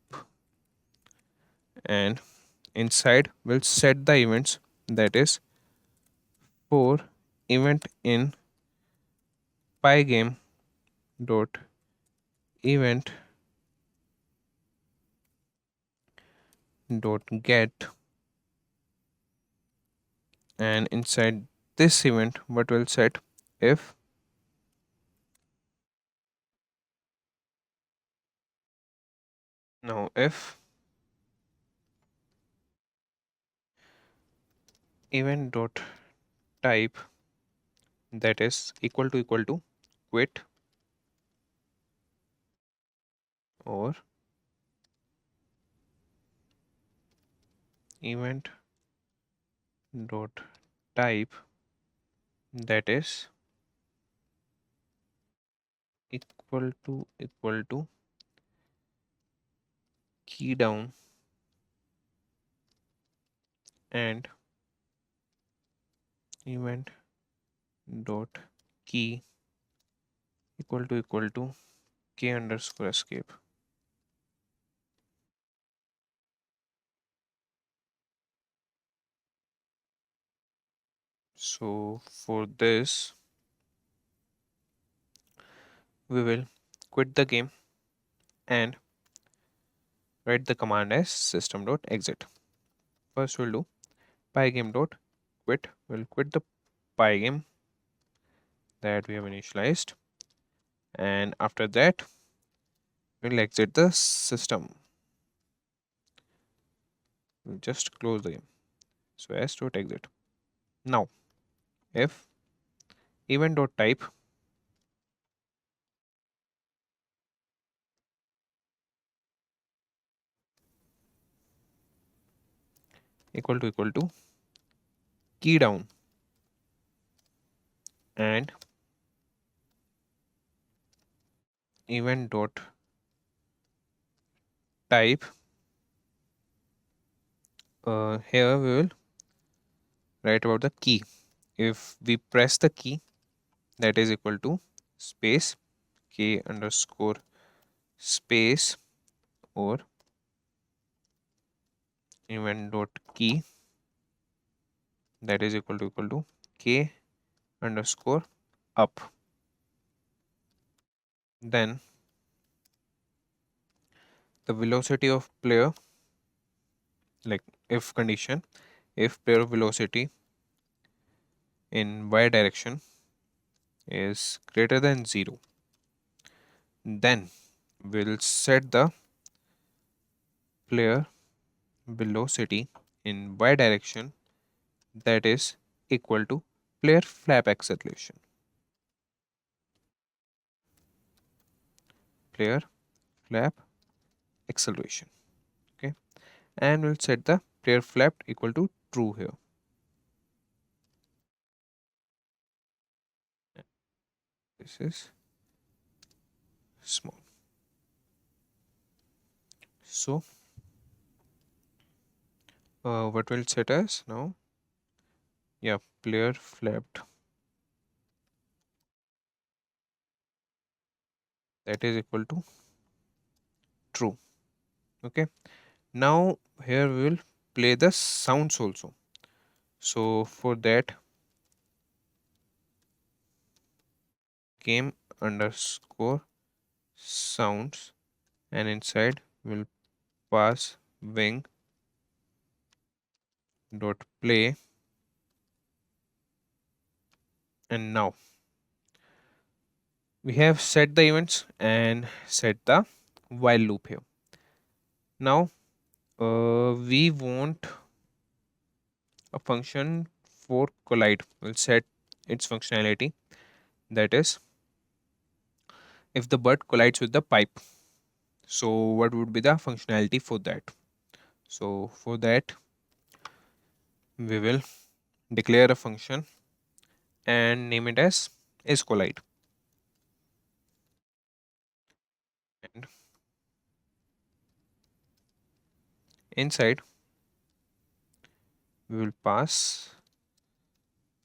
and inside we'll set the events, that is for event in pygame dot event dot get, and inside this event what will set, if now if event dot type, that is equal to quit, or event dot type, that is equal to key down, and event dot key equal to k underscore escape. So for this we will quit the game and write the command as system.exit. First we'll do pygame.quit. We'll quit the pygame that we have initialized, and after that we'll exit the system. We'll just close the game. So s.exit. Now if event.type equal to key down, and event.type, here we will write about the key. If we press the key, that is equal to space k underscore space, or event dot key, that is equal to k underscore up. Then the velocity of player, like if condition, if player velocity in y direction is greater than 0, then we'll set the player velocity in y direction, that is equal to player flap acceleration. Player flap acceleration. Okay, and we'll set the player flap equal to true here. This is small. So what will set as now? Yeah, player flapped, that is equal to true. Okay, now here we will play the sounds also. So for that, game underscore sounds, and inside we'll pass wing dot play, and now we have set the events and set the while loop here. Now we want a function for collide. We'll set its functionality, that is if the bird collides with the pipe. So what would be the functionality for that? So for that we will declare a function and name it as isCollide, and inside we will pass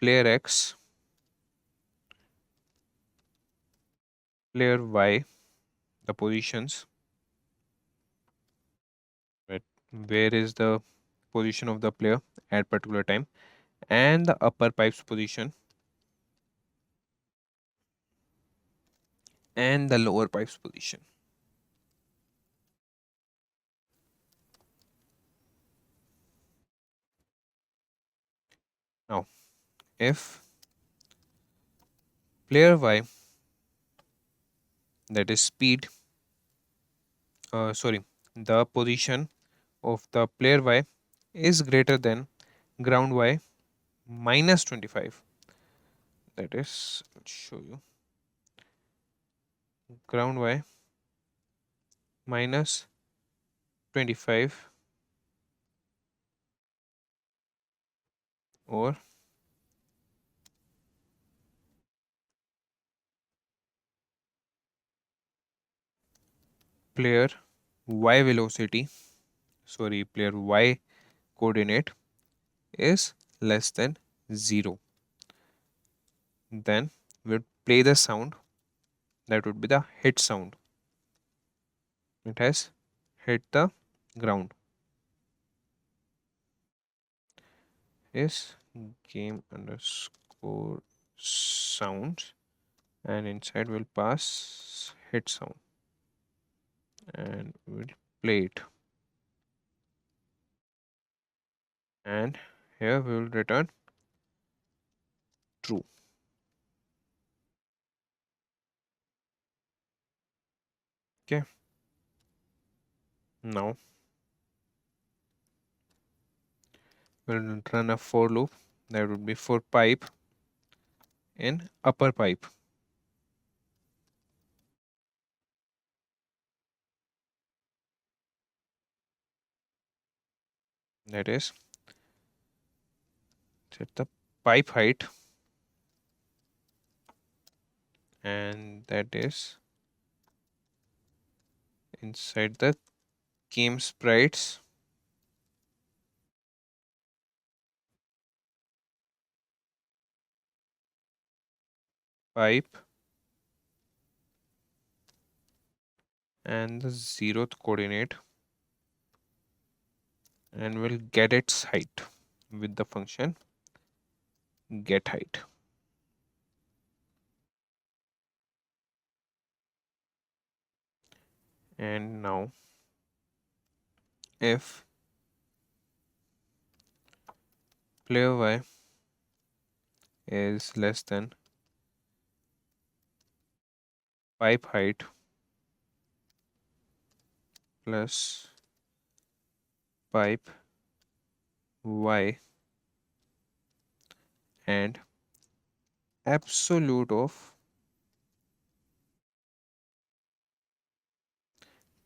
player x player Y, the positions, right? Where is the position of the player at particular time, and the upper pipes position and the lower pipes position. Now, if player Y, that is speed, the position of the player Y is greater than ground Y minus 25, that is, let's show you, ground Y minus 25, or player Y velocity, player Y coordinate is less than 0, then we'll play the sound, that would be the hit sound. It has hit the ground. Is game underscore sounds, and inside we'll pass hit sound and we'll play it, and here we will return true. Okay, now we'll run a for loop, that would be for pipe in upper pipe, that is, set the pipe height, and that is inside the game sprites pipe and the 0th coordinate, and we'll get its height with the function get height. And now if player Y is less than pipe height plus pipe Y and absolute of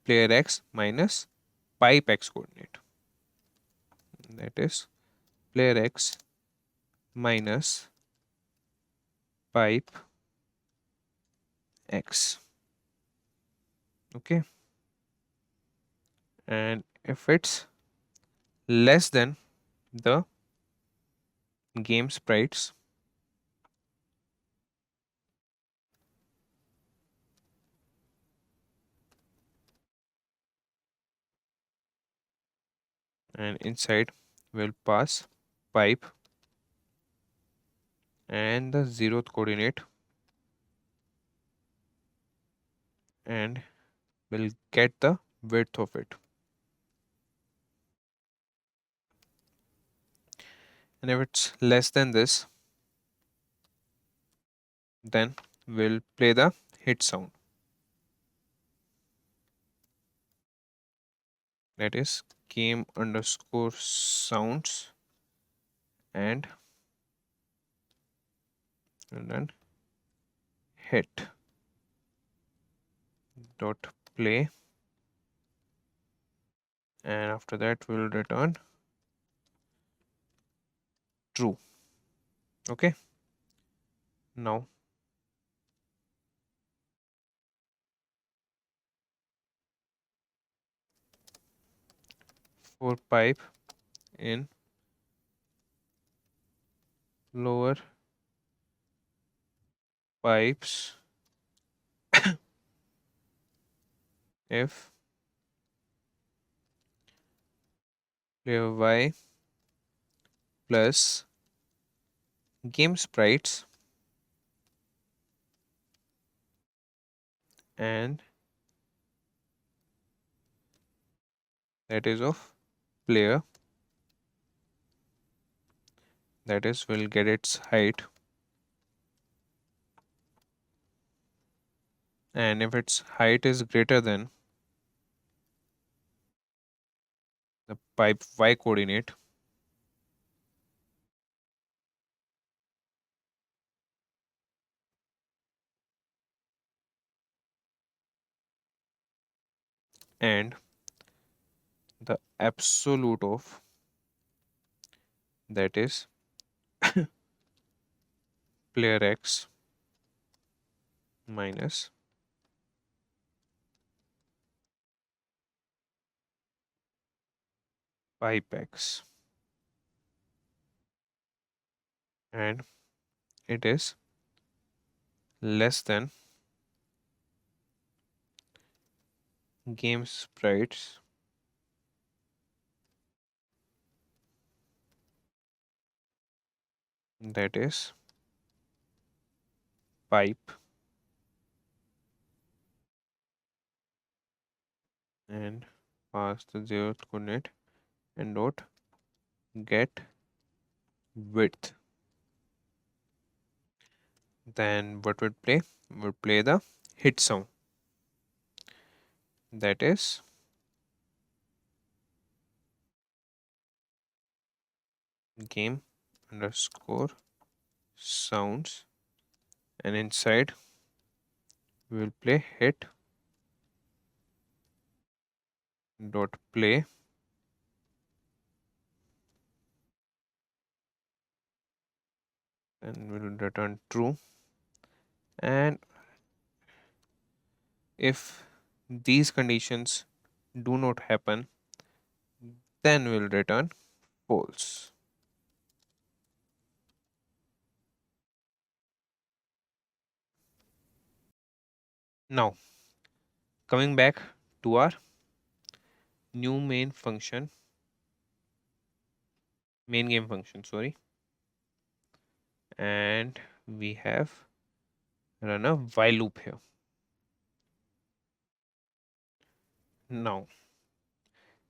player X minus pipe X coordinate, that is player X minus pipe X. Okay, and if it's less than the game sprites, and inside we'll pass pipe and the 0th coordinate, and we'll get the width of it. And if it's less than this, then we'll play the hit sound, that is game underscore sounds, and then hit dot play, and after that we'll return true. Okay, now for pipe in lower pipes if player y plus game sprites and that is of player, that is will get its height, and if its height is greater than the pipe y coordinate, and the absolute of that is player x minus pipe x, and it is less than game sprites that is pipe, and pass the zeroth coordinate and dot get width. Then what would play? Would play the hit sound, that is game underscore sounds, and inside we will play hit dot play, and we will return true. And if these conditions do not happen, then we'll return false. Now coming back to our new main game function, sorry, and we have run a while loop here. Now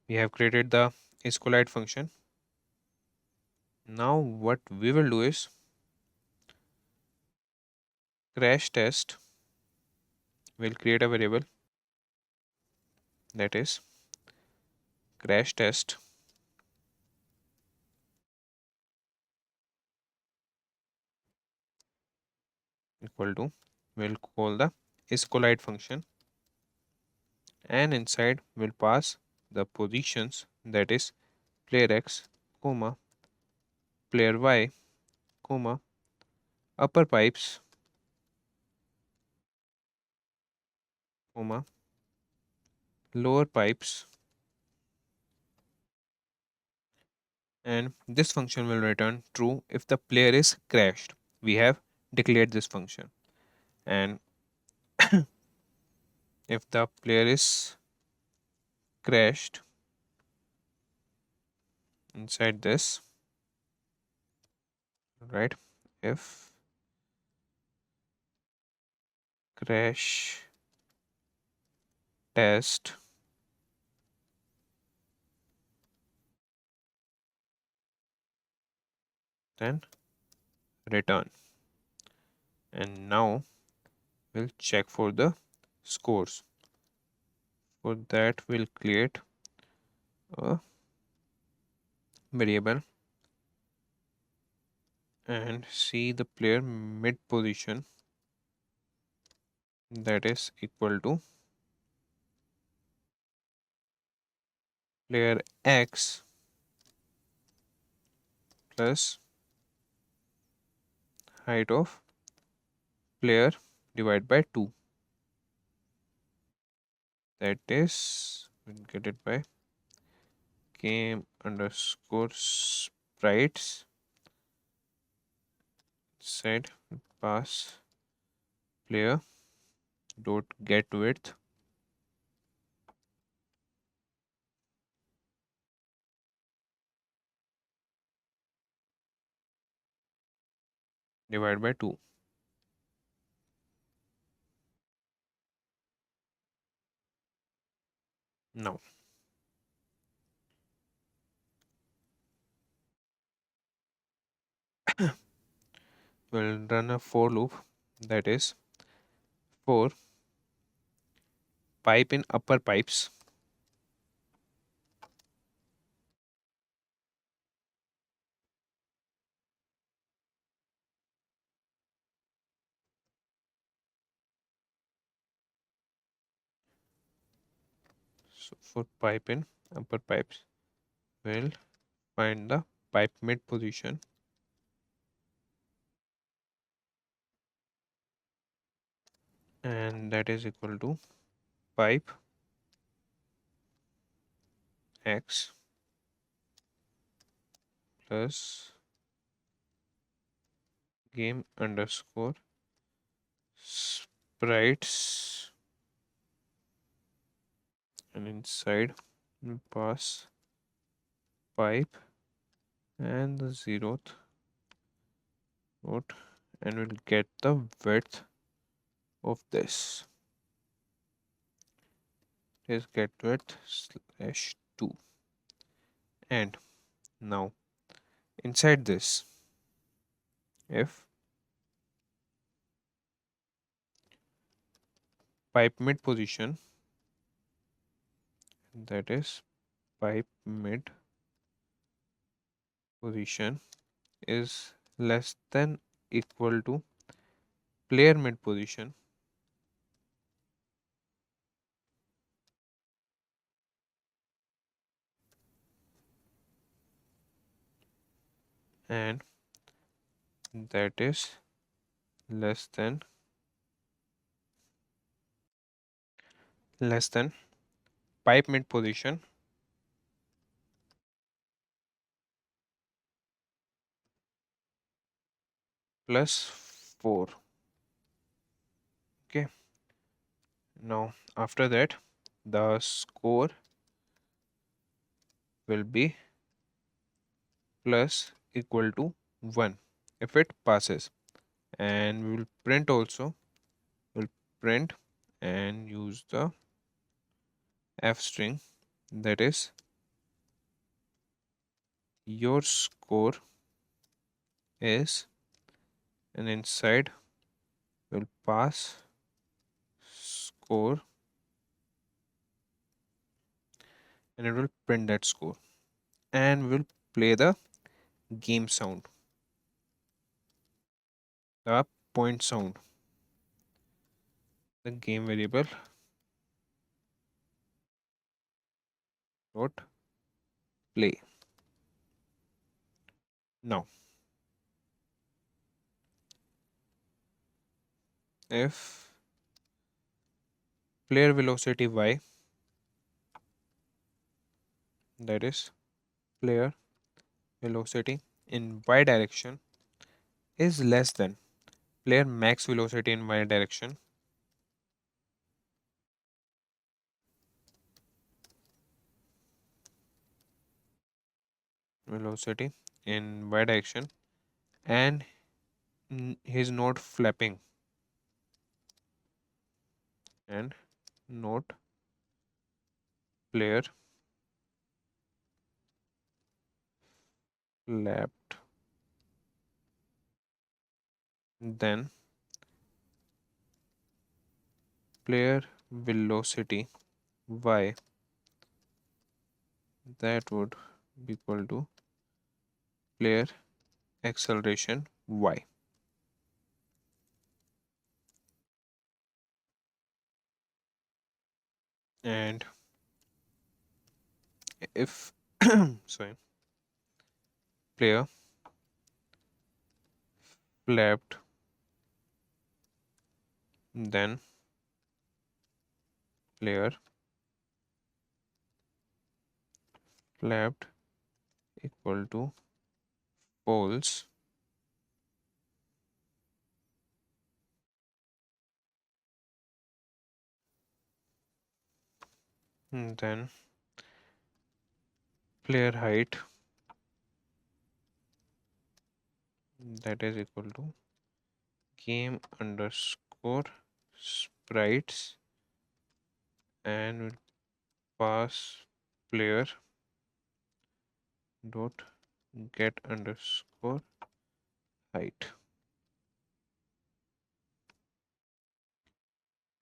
we have created the SkillUp function. Now what we will do is crash test will create a variable, that is crash test equal to, we'll call the SkillUp function, and inside we'll pass the positions, that is player x comma player y comma upper pipes comma lower pipes, and this function will return true if the player is crashed. We have declared this function, and if the player is crashed inside this, right, if crash test then return, and now we'll check for the scores. For that we'll create a variable and see the player mid position, that is equal to player x plus height of player divided by 2, that is we'll get it by game underscore sprites, set pass player dot get width, divided by 2. Now we'll run a for loop, that is for pipe in upper pipes so for pipe in upper pipes, we'll find the pipe mid position and that is equal to pipe x plus game underscore sprites, and inside we pass pipe and the zeroth node, and we'll get the width of this is get width slash 2. And now inside this, if pipe mid position, that is pipe mid position is less than equal to player mid position, and that is less than pipe mid position plus 4. Okay, now after that the score will be plus equal to 1 if it passes, and we will print also, will print and use the f string, that is your score is, and inside will pass score, and it will print that score, and we'll play the game sound, the point sound, the game variable dot play. Now if player velocity y, that is player velocity in y direction is less than player max velocity in y direction, velocity in y direction, and he's not flapping, and not player flapped, then player velocity y, that would be equal to player acceleration y. And if sorry, player flapped, then player flapped equal to false, then player height, that is equal to game underscore sprites and will pass player dot get underscore height.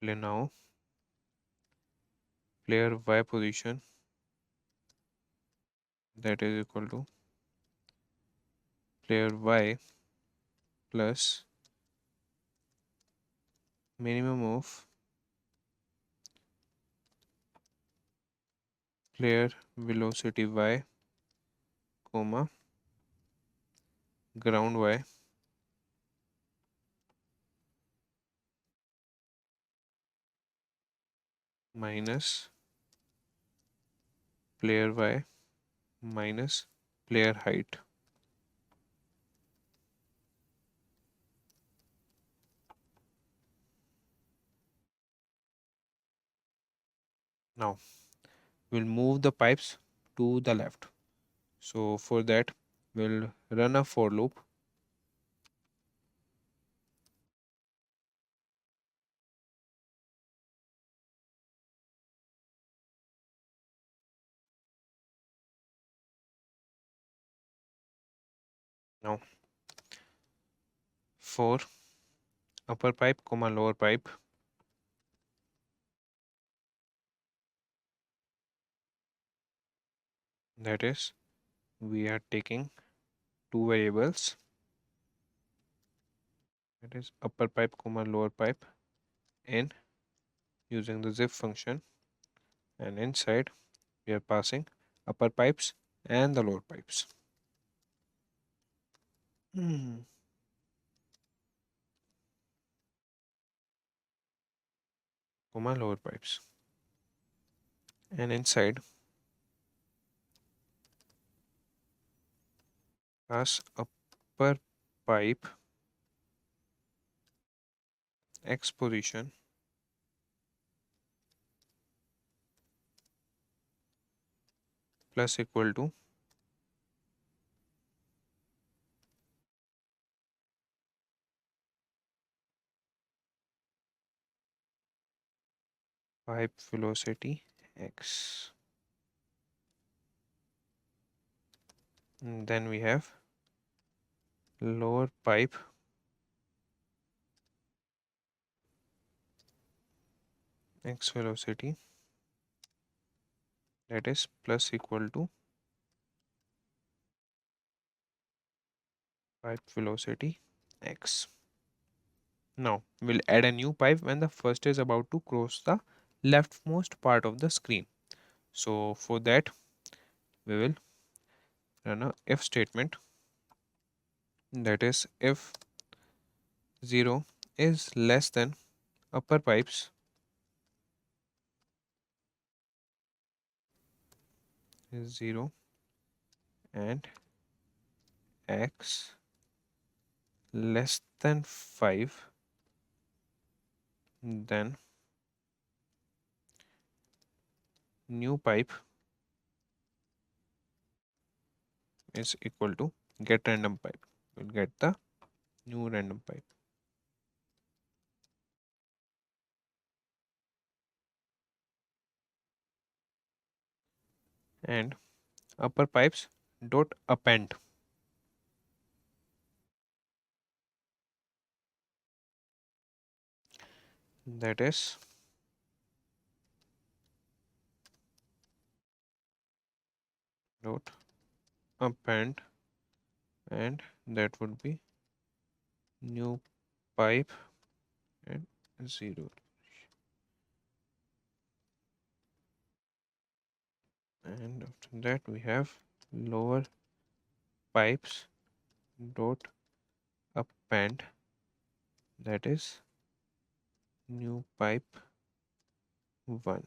Play now. Player y position, that is equal to player y plus minimum of player velocity y, comma ground y minus player y minus player height. Now we'll move the pipes to the left. So for that we'll run a for loop. Now for upper pipe comma lower pipe, that is we are taking two variables, that is upper pipe comma lower pipe, in using the zip function, and inside we are passing upper pipes and the lower pipes. Comma lower pipes, and inside pass upper pipe x position plus equal to pipe velocity x. And then we have lower pipe x velocity, that is plus equal to pipe velocity x. Now we'll add a new pipe when the first is about to cross the leftmost part of the screen. So for that we will run a if statement, that is if 0 is less than upper pipes is 0 and x less than 5, then new pipe is equal to get random pipe. We'll get the new random pipe. And upper pipes dot append, that is dot append, and that would be new pipe and 0. And after that we have lower pipes dot append, that is new pipe 1.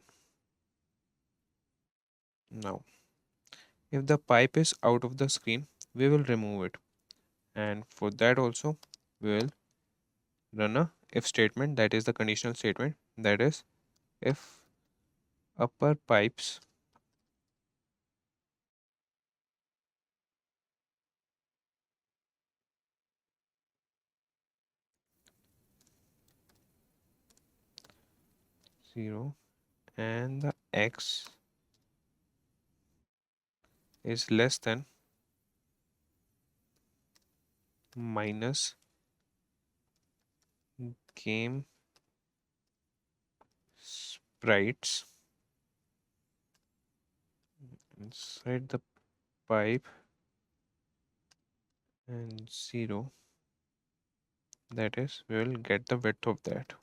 Now if the pipe is out of the screen we will remove it, and for that also we will run a if statement, that is the conditional statement, that is if upper pipes 0 and the x is less than minus game sprites inside the pipe and 0, that is we will get the width of that.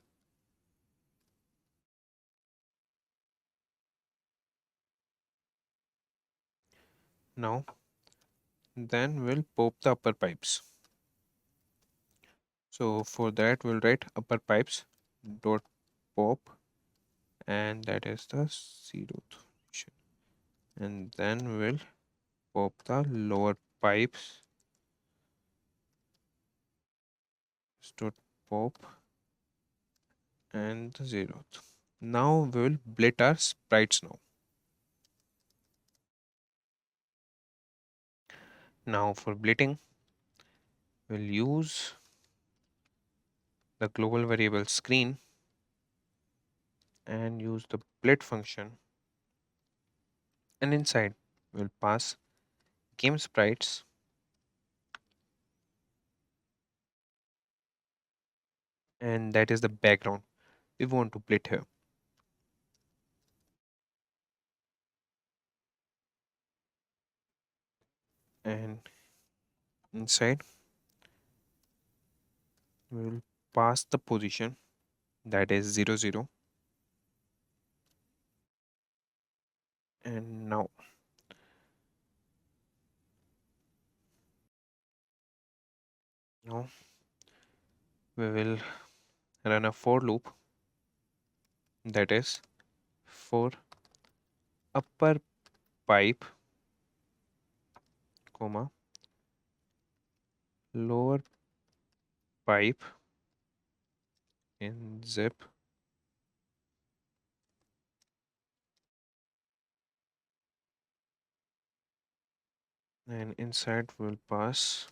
Now then we'll pop the upper pipes. So for that we'll write upper pipes dot pop, and that is the 0th position, and then we'll pop the lower pipes dot pop and the 0th. Now we will blit our sprites now. Now for blitting, we'll use the global variable screen and use the blit function, and inside we'll pass game sprites and that is the background we want to blit here. And inside we will pass the position, that is 0 0, and now we will run a for loop, that is for upper pipe comma lower pipe in zip and inside we'll pass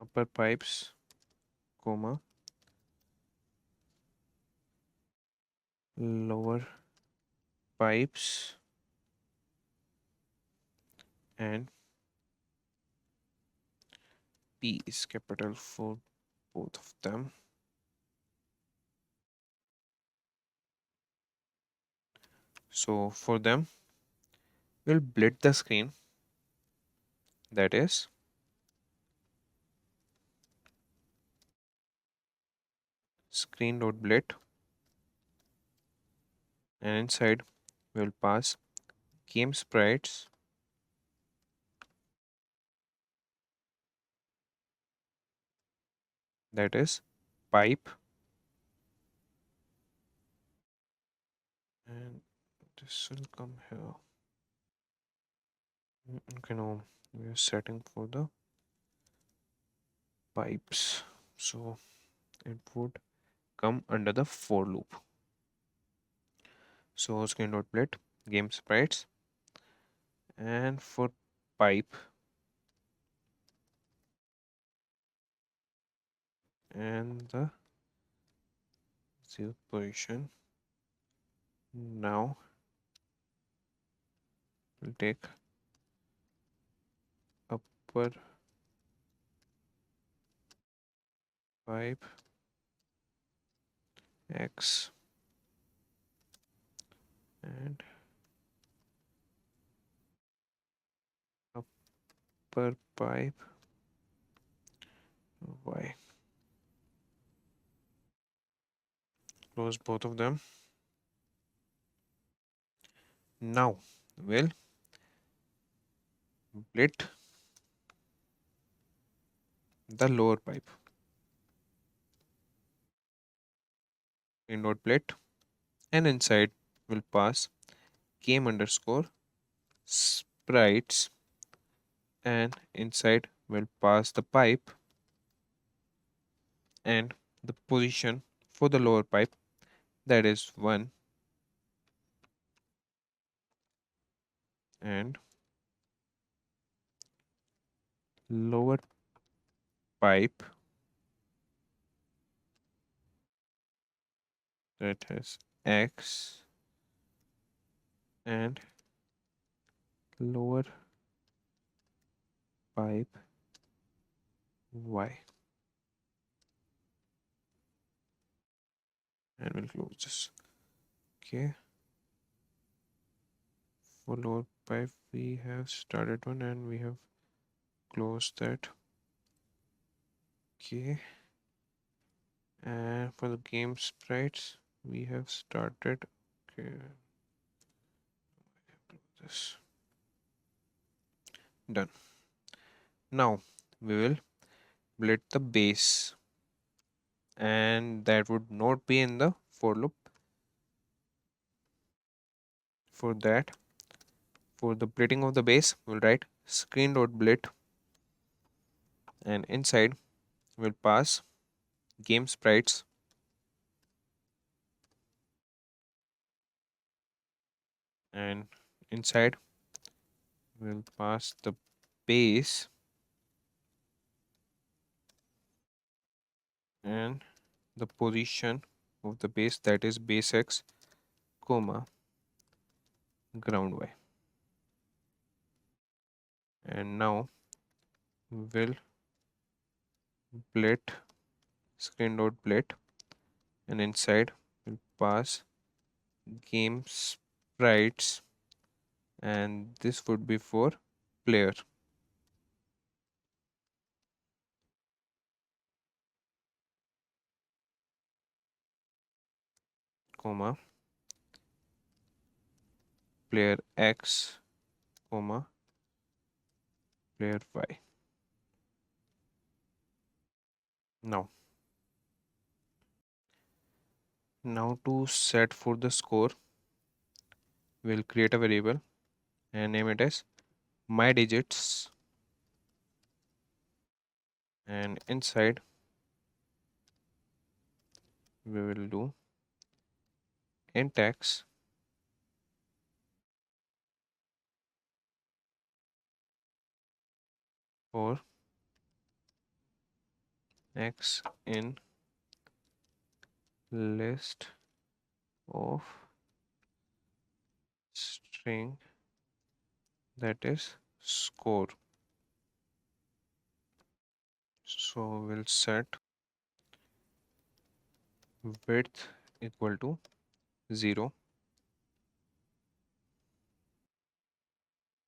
upper pipes comma lower pipes and P is capital for both of them. So for them we'll blit the screen, that is screen.blit, and inside we'll pass game sprites, that is pipe, and this will come here. Okay, now we are setting for the pipes, so it would come under the for loop. So screen.blit game sprites, and for pipe and the 0th position. Now we'll take upper pipe x and upper pipe y. Close both of them. Now we'll blit the lower pipe in dot blit, and inside we'll pass game underscore sprites, and inside we'll pass the pipe and the position for the lower pipe, that is 1, and lower pipe that has x and lower pipe y, and we'll close this. Okay, for lower pipe we have started one and we have closed that. Okay, and for the game sprites we have started. Okay, this done. Now we will split the base, and that would not be in the for loop. For that, for the splitting of the base, we'll write screen.blit, and inside we'll pass game sprites, and inside we'll pass the base and the position of the base, that is base x comma ground y. And now we'll split screen.split, and inside we'll pass game sprites, and this would be for player, comma player x comma player y. Now to set for the score, we'll create a variable and name it as my digits, and inside we will do int x for x in list of string, that is score. So we'll set width equal to 0,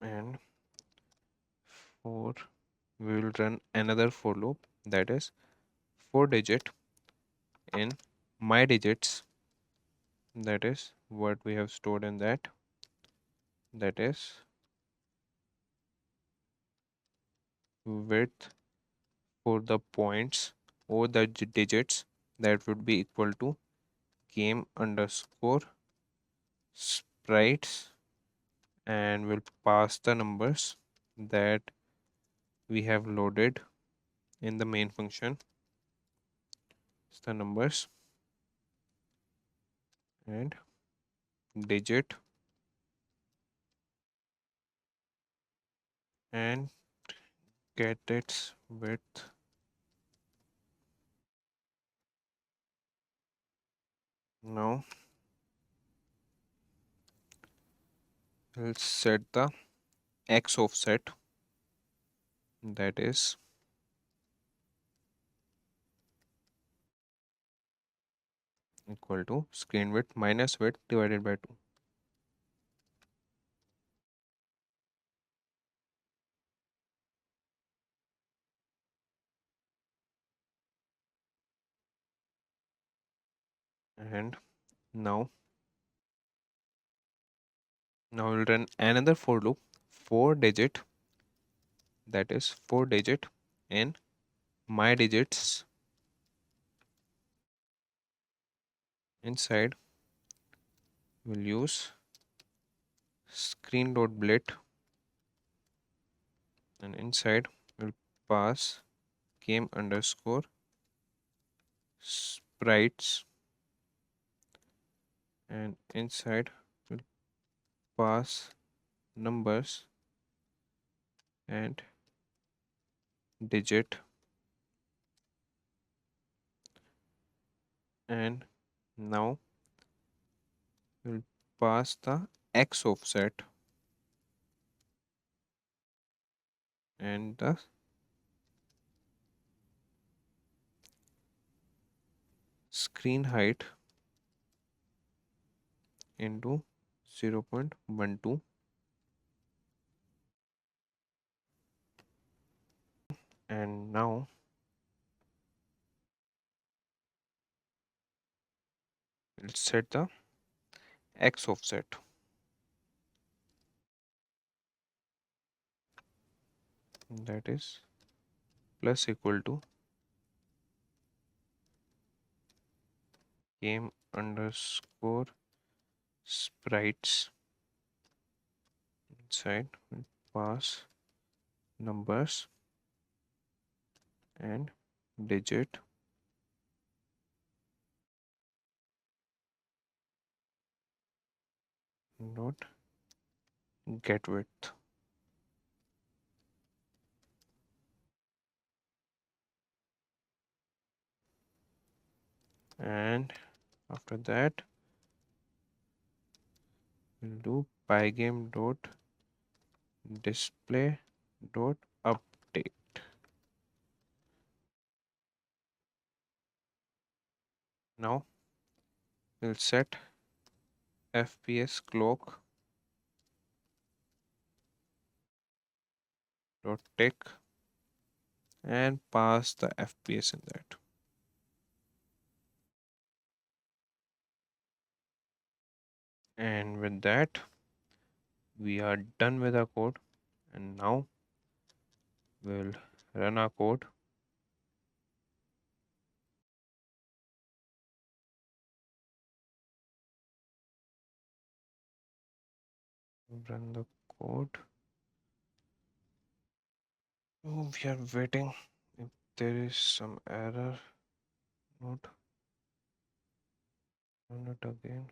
and for we will run another for loop, that is 4 digit in my digits, that is what we have stored in that, that is width for the points or the digits, that would be equal to game underscore sprites, and we'll pass the numbers that we have loaded in the main function. It's the numbers and digit and get its width. Now we'll set the x offset, that is equal to screen width minus width divided by 2. And now we'll run another for loop, 4 digit, that is 4 digit in my digits, inside we'll use screen.blit, and inside we'll pass game underscore sprites, and inside we'll pass numbers and digit, and now pass the x offset and the screen height into 0.12, and now we'll set the x offset, that is plus equal to game underscore sprites. Inside we'll pass numbers and digit dot get width. And after that we'll do pygame dot display dot update. Now we'll set fps clock dot tick and pass the fps in that. And with that we are done with our code, and now we'll run our code. Run the code. Oh, we are waiting if there is some error. Not run it again.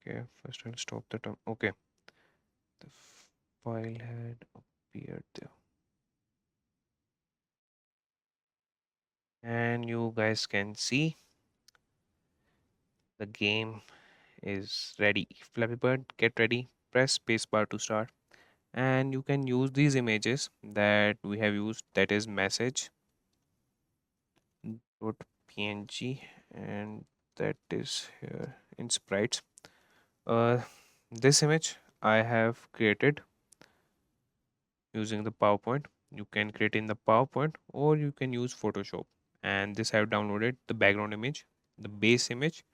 Okay, first I'll stop the term. Okay, the file had appeared there, and you guys can see the game is ready. Flappy Bird, get ready. Press spacebar to start, and you can use these images that we have used, that is message .png, and that is here in sprites. This image I have created using the PowerPoint. You can create in the PowerPoint or you can use Photoshop. And this I have downloaded the background image, the base image,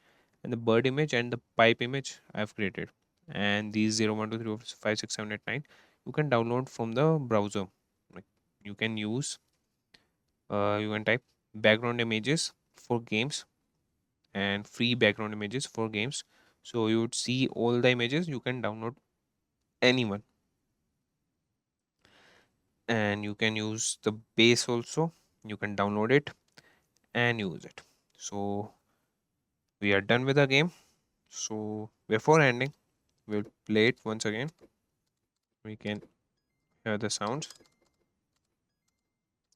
and the bird image and the pipe image I have created. And these 0, 1, 2, 3, 4, 5, 6, 7, 8, 9 you can download from the browser. Like you can use you can type background images for games and free background images for games. So you would see all the images. You can download anyone, and you can use the base also. You can download it and use it. So we are done with the game. So before ending, we'll play it once again. We can hear the sounds,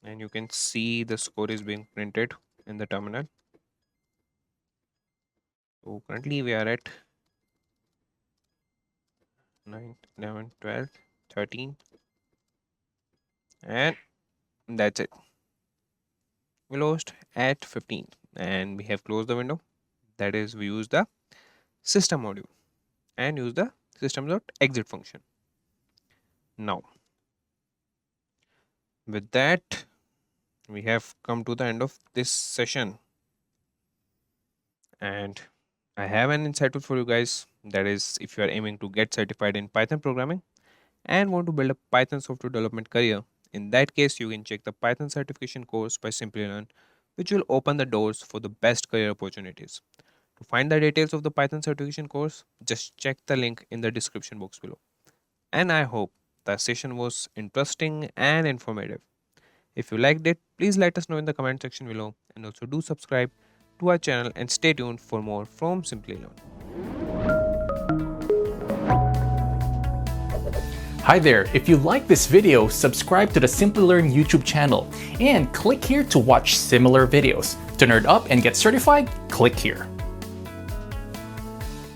and you can see the score is being printed in the terminal. So currently we are at 9, 11, 12, 13, and that's it. We lost at 15, and we have closed the window. That is, we use the system module and use the system.exit function. Now with that we have come to the end of this session, and I have an insightful for you guys. That is, if you are aiming to get certified in Python programming and want to build a Python software development career, in that case you can check the Python certification course by Simplilearn, which will open the doors for the best career opportunities. To find the details of the Python certification course, just check the link in the description box below. And I hope the session was interesting and informative. If you liked it, please let us know in the comment section below, and also do subscribe to our channel and stay tuned for more from Simplilearn. Hi there, if you like this video, subscribe to the Simplilearn YouTube channel and click here to watch similar videos. To nerd up and get certified, click here.